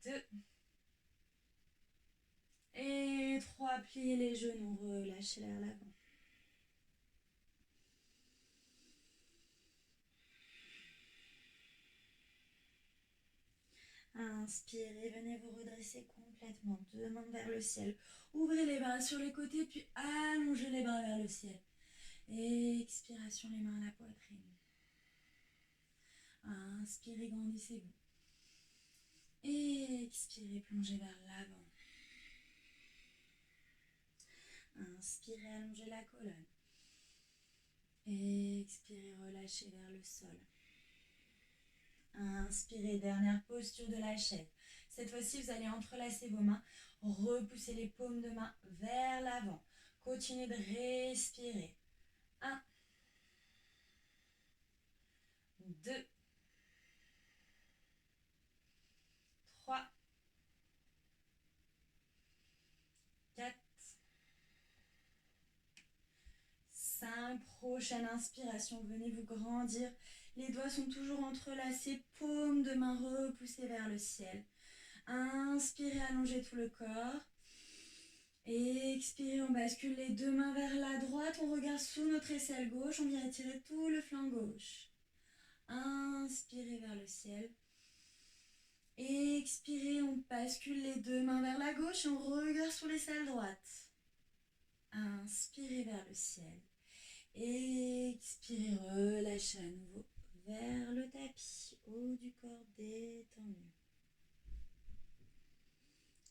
2 et 3. Pliez les genoux, relâchez vers l'avant. Inspirez, venez vous redresser complètement. Deux mains vers le ciel. Ouvrez les bras sur les côtés, puis allongez les bras vers le ciel. Expiration, les mains à la poitrine. Inspirez, grandissez-vous. Expirez, plongez vers l'avant. Inspirez, allongez la colonne. Expirez, relâchez vers le sol. Inspirez, dernière posture de la chaise. Cette fois-ci, vous allez entrelacer vos mains, repousser les paumes de main vers l'avant. Continuez de respirer. 1, 2, 3, 4, 5. Prochaine inspiration, venez vous grandir. Les doigts sont toujours entrelacés, paumes de main repoussées vers le ciel. Inspirez, allongez tout le corps. Expirez, on bascule les deux mains vers la droite. On regarde sous notre aisselle gauche. On vient étirer tout le flanc gauche. Inspirez vers le ciel. Expirez, on bascule les deux mains vers la gauche et on regarde sous l'aisselle droite. Inspirez vers le ciel. Expirez, relâchez à nouveau vers le tapis, haut du corps détendu.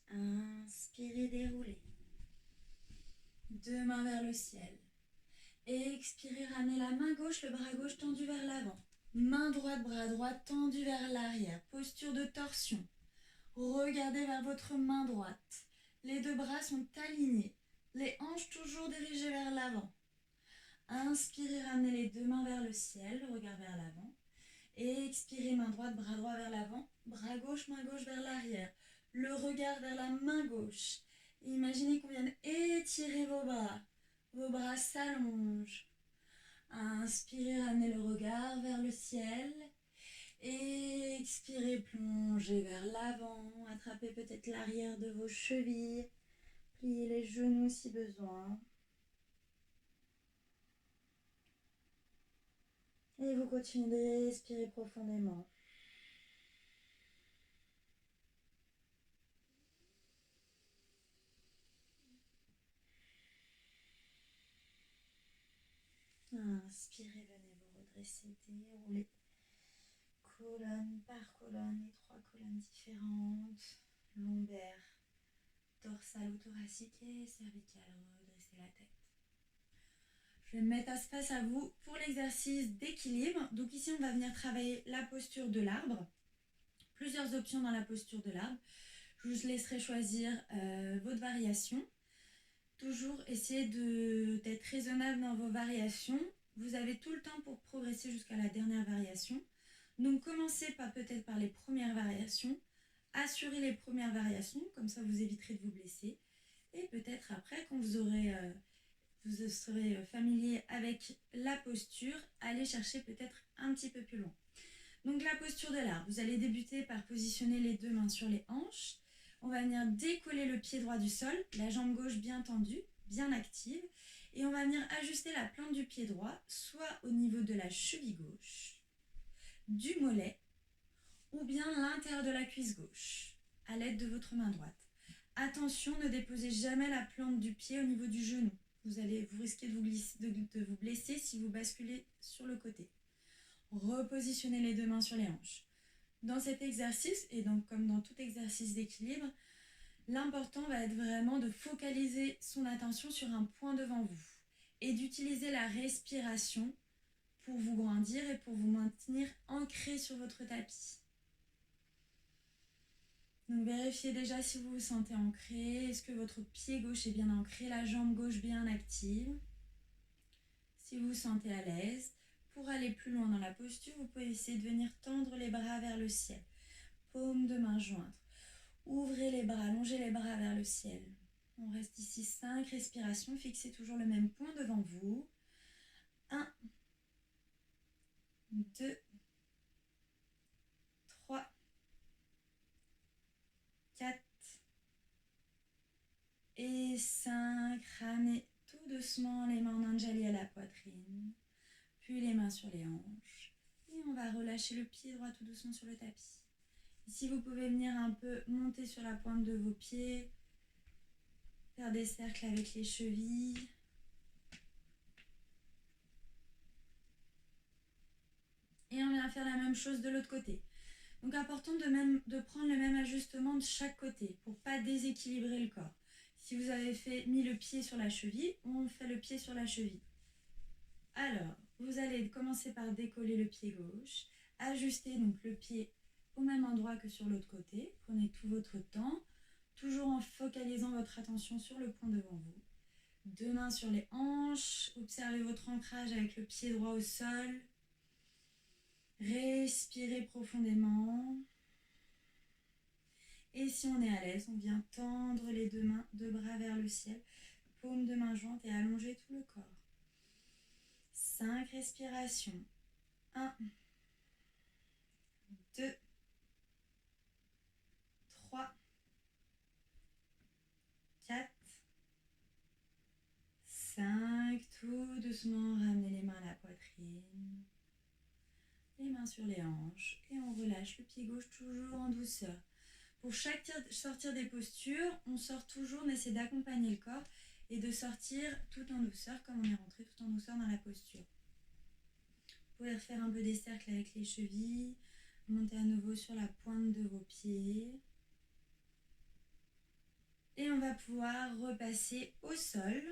Inspirez, déroulez. Deux mains vers le ciel. Expirez, ramenez la main gauche, le bras gauche tendu vers l'avant. Main droite, bras droit tendu vers l'arrière. Posture de torsion. Regardez vers votre main droite. Les deux bras sont alignés. Les hanches toujours dirigées vers l'avant. Inspirez, ramenez les deux mains vers le ciel, le regard vers l'avant. Expirez, main droite, bras droit vers l'avant. Bras gauche, main gauche vers l'arrière. Le regard vers la main gauche. Imaginez qu'on vienne étirer vos bras. Vos bras s'allongent. Inspirez, ramenez le regard vers le ciel. Expirez, plongez vers l'avant. Attrapez peut-être l'arrière de vos chevilles. Pliez les genoux si besoin. Et vous continuez de respirer profondément. Inspirez, venez vous redresser, dérouler. Colonne par colonne, les trois colonnes différentes. Lombaire, dorsale ou thoracique et cervicale. Redressez la tête. Je vais me mettre face à vous pour l'exercice d'équilibre. Donc ici, on va venir travailler la posture de l'arbre. Plusieurs options dans la posture de l'arbre. Je vous laisserai choisir votre variation. Toujours essayez d'être raisonnable dans vos variations. Vous avez tout le temps pour progresser jusqu'à la dernière variation. Donc commencez peut-être par les premières variations. Assurez les premières variations, comme ça vous éviterez de vous blesser. Et peut-être après, quand vous serez familier avec la posture, allez chercher peut-être un petit peu plus loin. Donc la posture de l'arbre, vous allez débuter par positionner les deux mains sur les hanches. On va venir décoller le pied droit du sol, la jambe gauche bien tendue, bien active. Et on va venir ajuster la plante du pied droit, soit au niveau de la cheville gauche, du mollet, ou bien l'intérieur de la cuisse gauche, à l'aide de votre main droite. Attention, ne déposez jamais la plante du pied au niveau du genou. Vous risquez de vous blesser si vous basculez sur le côté. Repositionnez les deux mains sur les hanches. Dans cet exercice, et donc comme dans tout exercice d'équilibre, l'important va être vraiment de focaliser son attention sur un point devant vous et d'utiliser la respiration pour vous grandir et pour vous maintenir ancré sur votre tapis. Donc vérifiez déjà si vous vous sentez ancré. Est-ce que votre pied gauche est bien ancré, la jambe gauche bien active? Si vous vous sentez à l'aise, pour aller plus loin dans la posture, vous pouvez essayer de venir tendre les bras vers le ciel. Paume de main jointe. Ouvrez les bras, allongez les bras vers le ciel. On reste ici 5 respirations. Fixez toujours le même point devant vous. 1, 2, 3, 4 et 5. Ramenez tout doucement les mains en Anjali à la poitrine. Puis les mains sur les hanches. Et on va relâcher le pied droit tout doucement sur le tapis. Ici, vous pouvez venir un peu monter sur la pointe de vos pieds. Faire des cercles avec les chevilles. Et on vient faire la même chose de l'autre côté. Donc important de prendre le même ajustement de chaque côté pour ne pas déséquilibrer le corps. Si vous avez mis le pied sur la cheville, on fait le pied sur la cheville. Alors, vous allez commencer par décoller le pied gauche, ajuster donc le pied au même endroit que sur l'autre côté. Prenez tout votre temps, toujours en focalisant votre attention sur le point devant vous. Deux mains sur les hanches, observez votre ancrage avec le pied droit au sol. Respirez profondément. Et si on est à l'aise, on vient tendre les deux bras vers le ciel, paume de main jointe et allonger tout le corps. 5 respirations. 1, 2, 3, 4, 5. Tout doucement, ramenez les mains à la poitrine. Les mains sur les hanches. Et on relâche le pied gauche toujours en douceur. Pour chaque sortir des postures, on sort toujours, on essaie d'accompagner le corps et de sortir tout en douceur, comme on est rentré tout en douceur dans la posture. Vous pouvez refaire un peu des cercles avec les chevilles, monter à nouveau sur la pointe de vos pieds. Et on va pouvoir repasser au sol.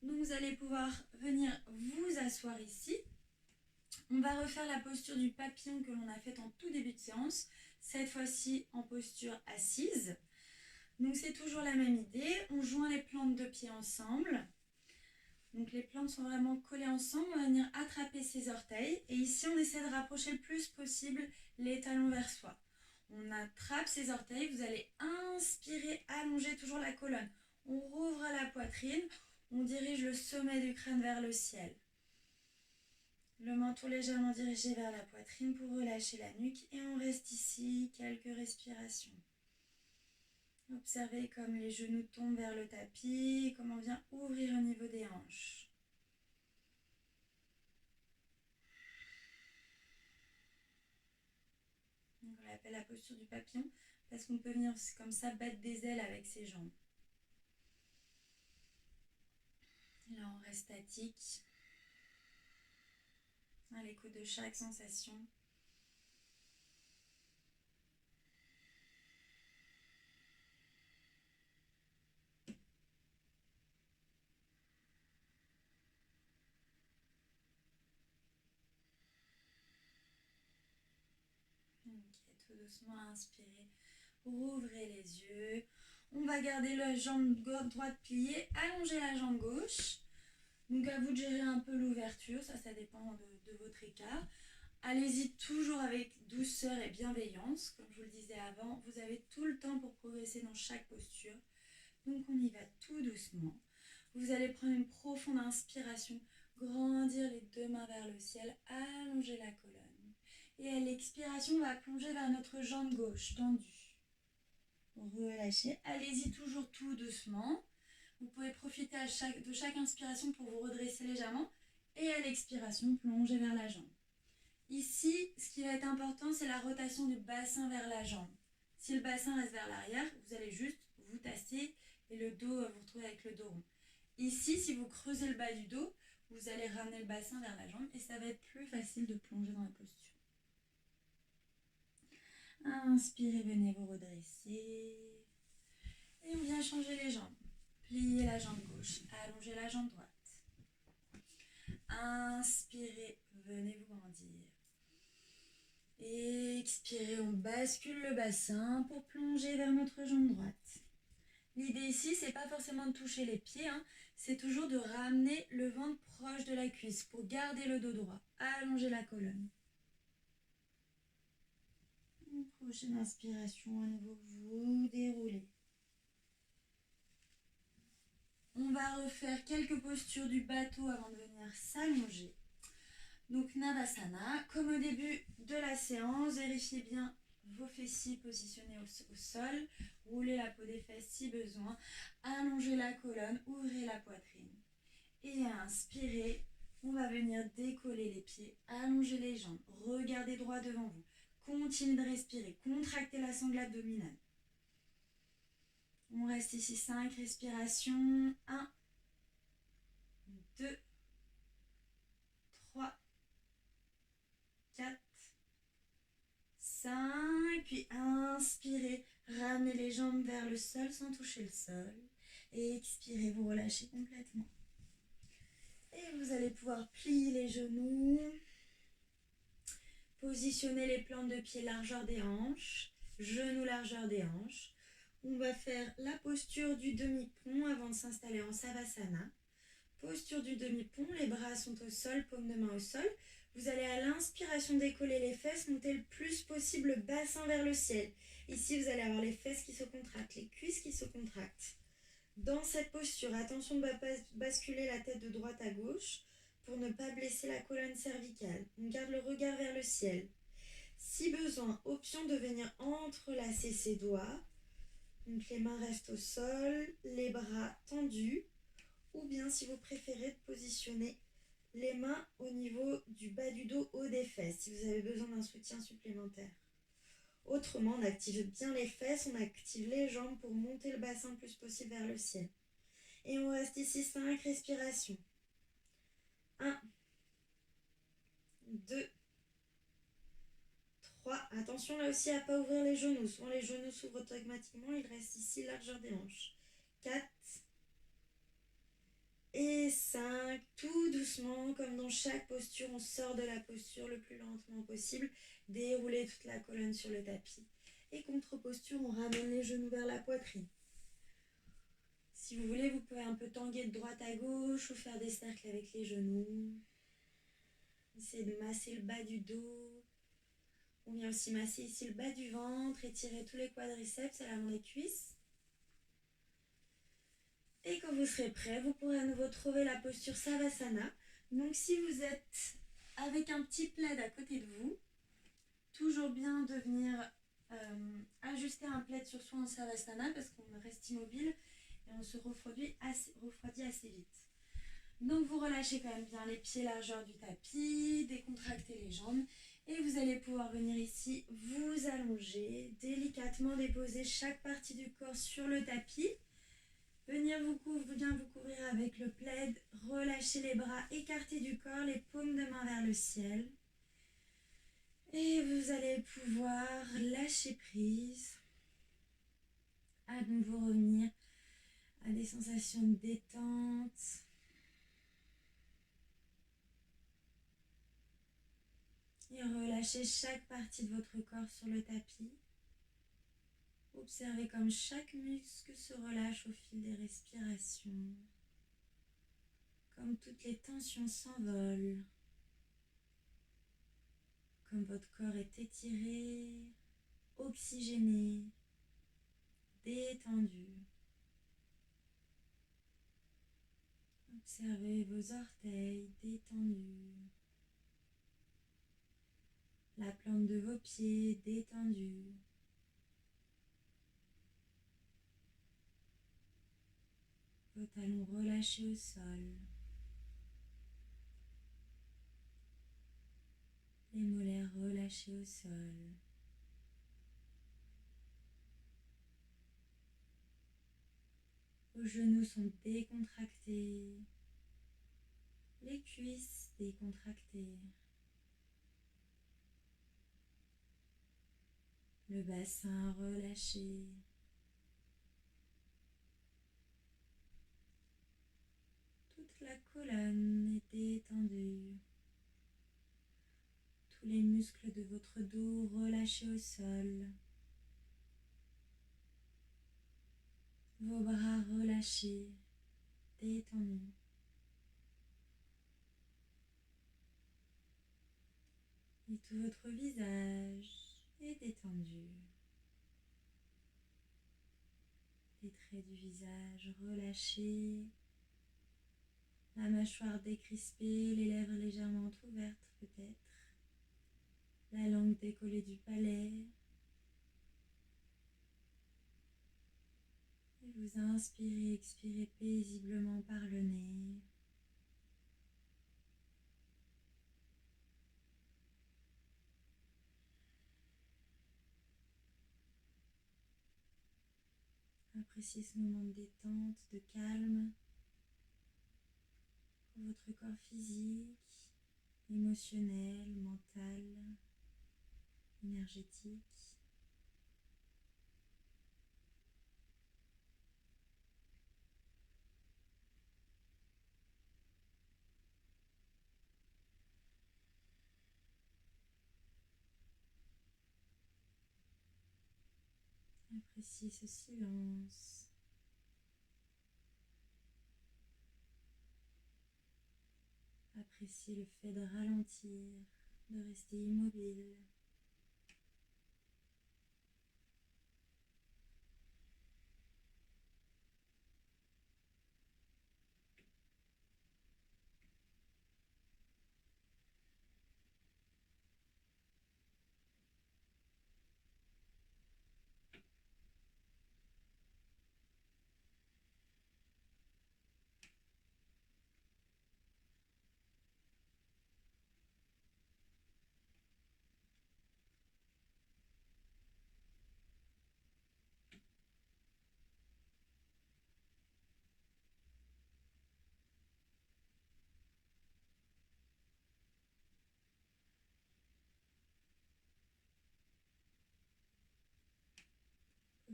Donc vous allez pouvoir venir vous asseoir ici. On va refaire la posture du papillon que l'on a faite en tout début de séance, cette fois-ci en posture assise. Donc c'est toujours la même idée, on joint les plantes de pied ensemble. Donc les plantes sont vraiment collées ensemble, on va venir attraper ses orteils. Et ici on essaie de rapprocher le plus possible les talons vers soi. On attrape ses orteils, vous allez inspirer, allonger toujours la colonne. On rouvre la poitrine, on dirige le sommet du crâne vers le ciel. Le menton légèrement dirigé vers la poitrine pour relâcher la nuque. Et on reste ici quelques respirations. Observez comme les genoux tombent vers le tapis, comme on vient ouvrir au niveau des hanches. Donc on l'appelle la posture du papillon parce qu'on peut venir comme ça battre des ailes avec ses jambes. Là on reste statique, à l'écoute de chaque sensation. Ok, tout doucement inspirez, rouvrez les yeux. On va garder la jambe droite pliée, allonger la jambe gauche. Donc à vous de gérer un peu l'ouverture, ça dépend de votre écart. Allez-y toujours avec douceur et bienveillance. Comme je vous le disais avant, vous avez tout le temps pour progresser dans chaque posture. Donc on y va tout doucement. Vous allez prendre une profonde inspiration, grandir les deux mains vers le ciel, allonger la colonne. Et à l'expiration, on va plonger vers notre jambe gauche, tendue. Relâchez. Allez-y toujours tout doucement. Vous pouvez profiter de chaque inspiration pour vous redresser légèrement. Et à l'expiration, plonger vers la jambe. Ici, ce qui va être important, c'est la rotation du bassin vers la jambe. Si le bassin reste vers l'arrière, vous allez juste vous tasser et le dos, vous retrouvez avec le dos rond. Ici, si vous creusez le bas du dos, vous allez ramener le bassin vers la jambe et ça va être plus facile de plonger dans la posture. Inspirez, venez vous redresser. Et on vient changer les jambes. Pliez la jambe gauche, allongez la jambe droite. Inspirez, venez vous grandir. Expirez, on bascule le bassin pour plonger vers notre jambe droite. L'idée ici, c'est pas forcément de toucher les pieds, c'est toujours de ramener le ventre proche de la cuisse pour garder le dos droit. Allonger la colonne. Une prochaine inspiration, à nouveau, vous déroulez. On va refaire quelques postures du bateau avant de venir s'allonger. Donc Navasana, comme au début de la séance, vérifiez bien vos fessiers positionnés au sol, roulez la peau des fesses si besoin, allongez la colonne, ouvrez la poitrine. Et à inspirer, on va venir décoller les pieds, allonger les jambes, regardez droit devant vous. Continuez de respirer, contractez la sangle abdominale. On reste ici 5 respirations. 1, 2, 3, 4, 5. Puis inspirez, ramenez les jambes vers le sol sans toucher le sol. Et expirez, vous relâchez complètement. Et vous allez pouvoir plier les genoux. Positionnez les plantes de pied largeur des hanches. Genoux largeur des hanches. On va faire la posture du demi-pont avant de s'installer en Savasana. Posture du demi-pont, les bras sont au sol, paume de main au sol. Vous allez à l'inspiration décoller les fesses, monter le plus possible le bassin vers le ciel. Ici, vous allez avoir les fesses qui se contractent, les cuisses qui se contractent. Dans cette posture, attention de ne pas basculer la tête de droite à gauche pour ne pas blesser la colonne cervicale. On garde le regard vers le ciel. Si besoin, option de venir entrelacer ses doigts. Donc les mains restent au sol, les bras tendus. Ou bien, si vous préférez, de positionner les mains au niveau du bas du dos, haut des fesses, si vous avez besoin d'un soutien supplémentaire. Autrement, on active bien les fesses, on active les jambes pour monter le bassin le plus possible vers le ciel. Et on reste ici 5 respirations. 1, 2, 3. Attention là aussi à ne pas ouvrir les genoux. Souvent les genoux s'ouvrent automatiquement. Il reste ici largeur des hanches. 4 et 5. Tout doucement, comme dans chaque posture, on sort de la posture le plus lentement possible. Dérouler toute la colonne sur le tapis. Et contre-posture, on ramène les genoux vers la poitrine. Si vous voulez, vous pouvez un peu tanguer de droite à gauche ou faire des cercles avec les genoux. Essayez de masser le bas du dos. On vient aussi masser ici le bas du ventre, étirer tous les quadriceps à l'avant des cuisses. Et quand vous serez prêt, vous pourrez à nouveau trouver la posture Savasana. Donc si vous êtes avec un petit plaid à côté de vous, toujours bien de venir ajuster un plaid sur soi en Savasana parce qu'on reste immobile et on se refroidit assez vite. Donc vous relâchez quand même bien les pieds largeur du tapis, décontractez les jambes et vous allez pouvoir venir ici vous allonger, délicatement déposer chaque partie du corps sur le tapis. Venir vous couvrir avec le plaid, relâcher les bras écartés du corps, les paumes de main vers le ciel. Et vous allez pouvoir lâcher prise, à nouveau revenir à des sensations de détente. Et relâchez chaque partie de votre corps sur le tapis. Observez comme chaque muscle se relâche au fil des respirations, comme toutes les tensions s'envolent, comme votre corps est étiré, oxygéné, détendu. Observez vos orteils détendus, la plante de vos pieds détendue. Vos talons relâchés au sol. Les molaires relâchés au sol. Vos genoux sont décontractés. Les cuisses décontractées. Le bassin relâché. Toute la colonne est détendue. Tous les muscles de votre dos relâchés au sol. Vos bras relâchés, détendus. Et tout votre visage est détendu. Les traits du visage relâchés. La mâchoire décrispée, les lèvres légèrement ouvertes peut-être. La langue décollée du palais. Et vous inspirez, expirez paisiblement par le nez. Appréciez ce moment de détente, de calme pour votre corps physique, émotionnel, mental, énergétique. Appréciez ce silence. Appréciez le fait de ralentir, de rester immobile.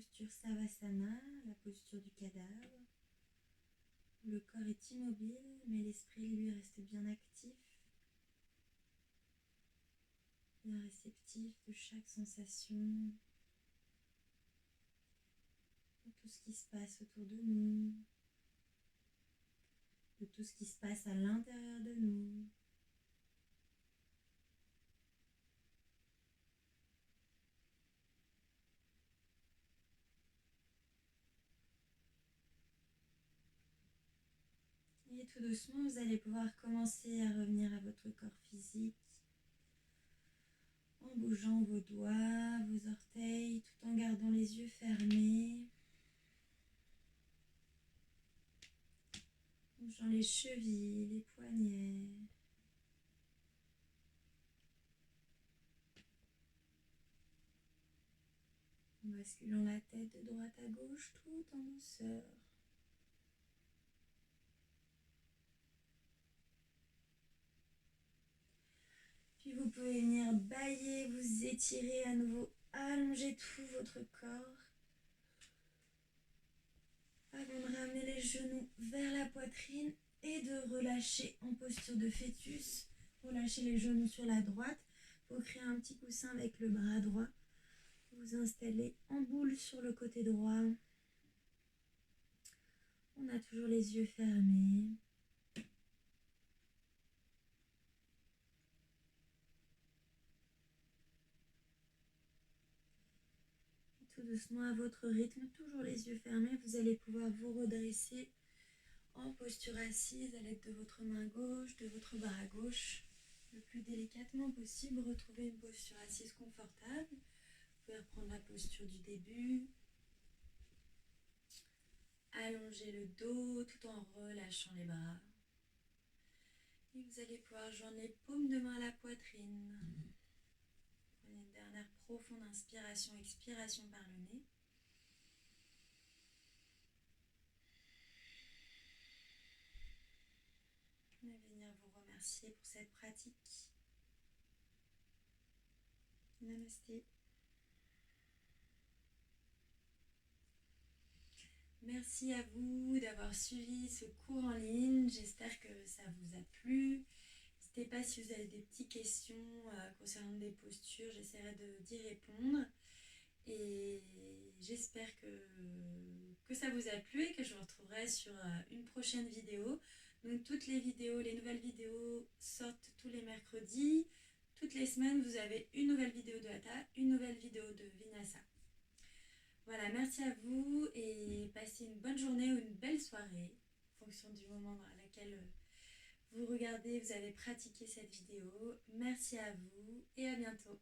posture Savasana, la posture du cadavre. Le corps est immobile, mais l'esprit, lui, reste bien actif, bien réceptif de chaque sensation, de tout ce qui se passe autour de nous, de tout ce qui se passe à l'intérieur de nous. Et tout doucement, vous allez pouvoir commencer à revenir à votre corps physique en bougeant vos doigts, vos orteils, tout en gardant les yeux fermés. Bougeant les chevilles, les poignets. En basculant la tête de droite à gauche tout en douceur. Puis vous pouvez venir bâiller, vous étirer à nouveau, allonger tout votre corps. Avant de ramener les genoux vers la poitrine et de relâcher en posture de fœtus. Relâchez les genoux sur la droite. Vous créez un petit coussin avec le bras droit. Vous installez en boule sur le côté droit. On a toujours les yeux fermés. Tout doucement, à votre rythme, toujours les yeux fermés, vous allez pouvoir vous redresser en posture assise à l'aide de votre main gauche, de votre bras gauche. Le plus délicatement possible, retrouvez une posture assise confortable. Vous pouvez reprendre la posture du début. Allongez le dos tout en relâchant les bras. Et vous allez pouvoir joindre les paumes de main à la poitrine. Prenez une dernière profonde inspiration, expiration par le nez. Je vais venir vous remercier pour cette pratique. Namasté. Merci à vous d'avoir suivi ce cours en ligne. J'espère que ça vous a plu. N'hésitez pas si vous avez des petites questions concernant des postures, j'essaierai d'y répondre. Et j'espère que ça vous a plu et que je vous retrouverai sur une prochaine vidéo. Donc toutes les vidéos, les nouvelles vidéos sortent tous les mercredis. Toutes les semaines, vous avez une nouvelle vidéo de Hatha, une nouvelle vidéo de Vinyasa. Voilà, merci à vous et passez une bonne journée ou une belle soirée en fonction du moment dans lequel vous regardez, vous avez pratiqué cette vidéo. Merci à vous et à bientôt.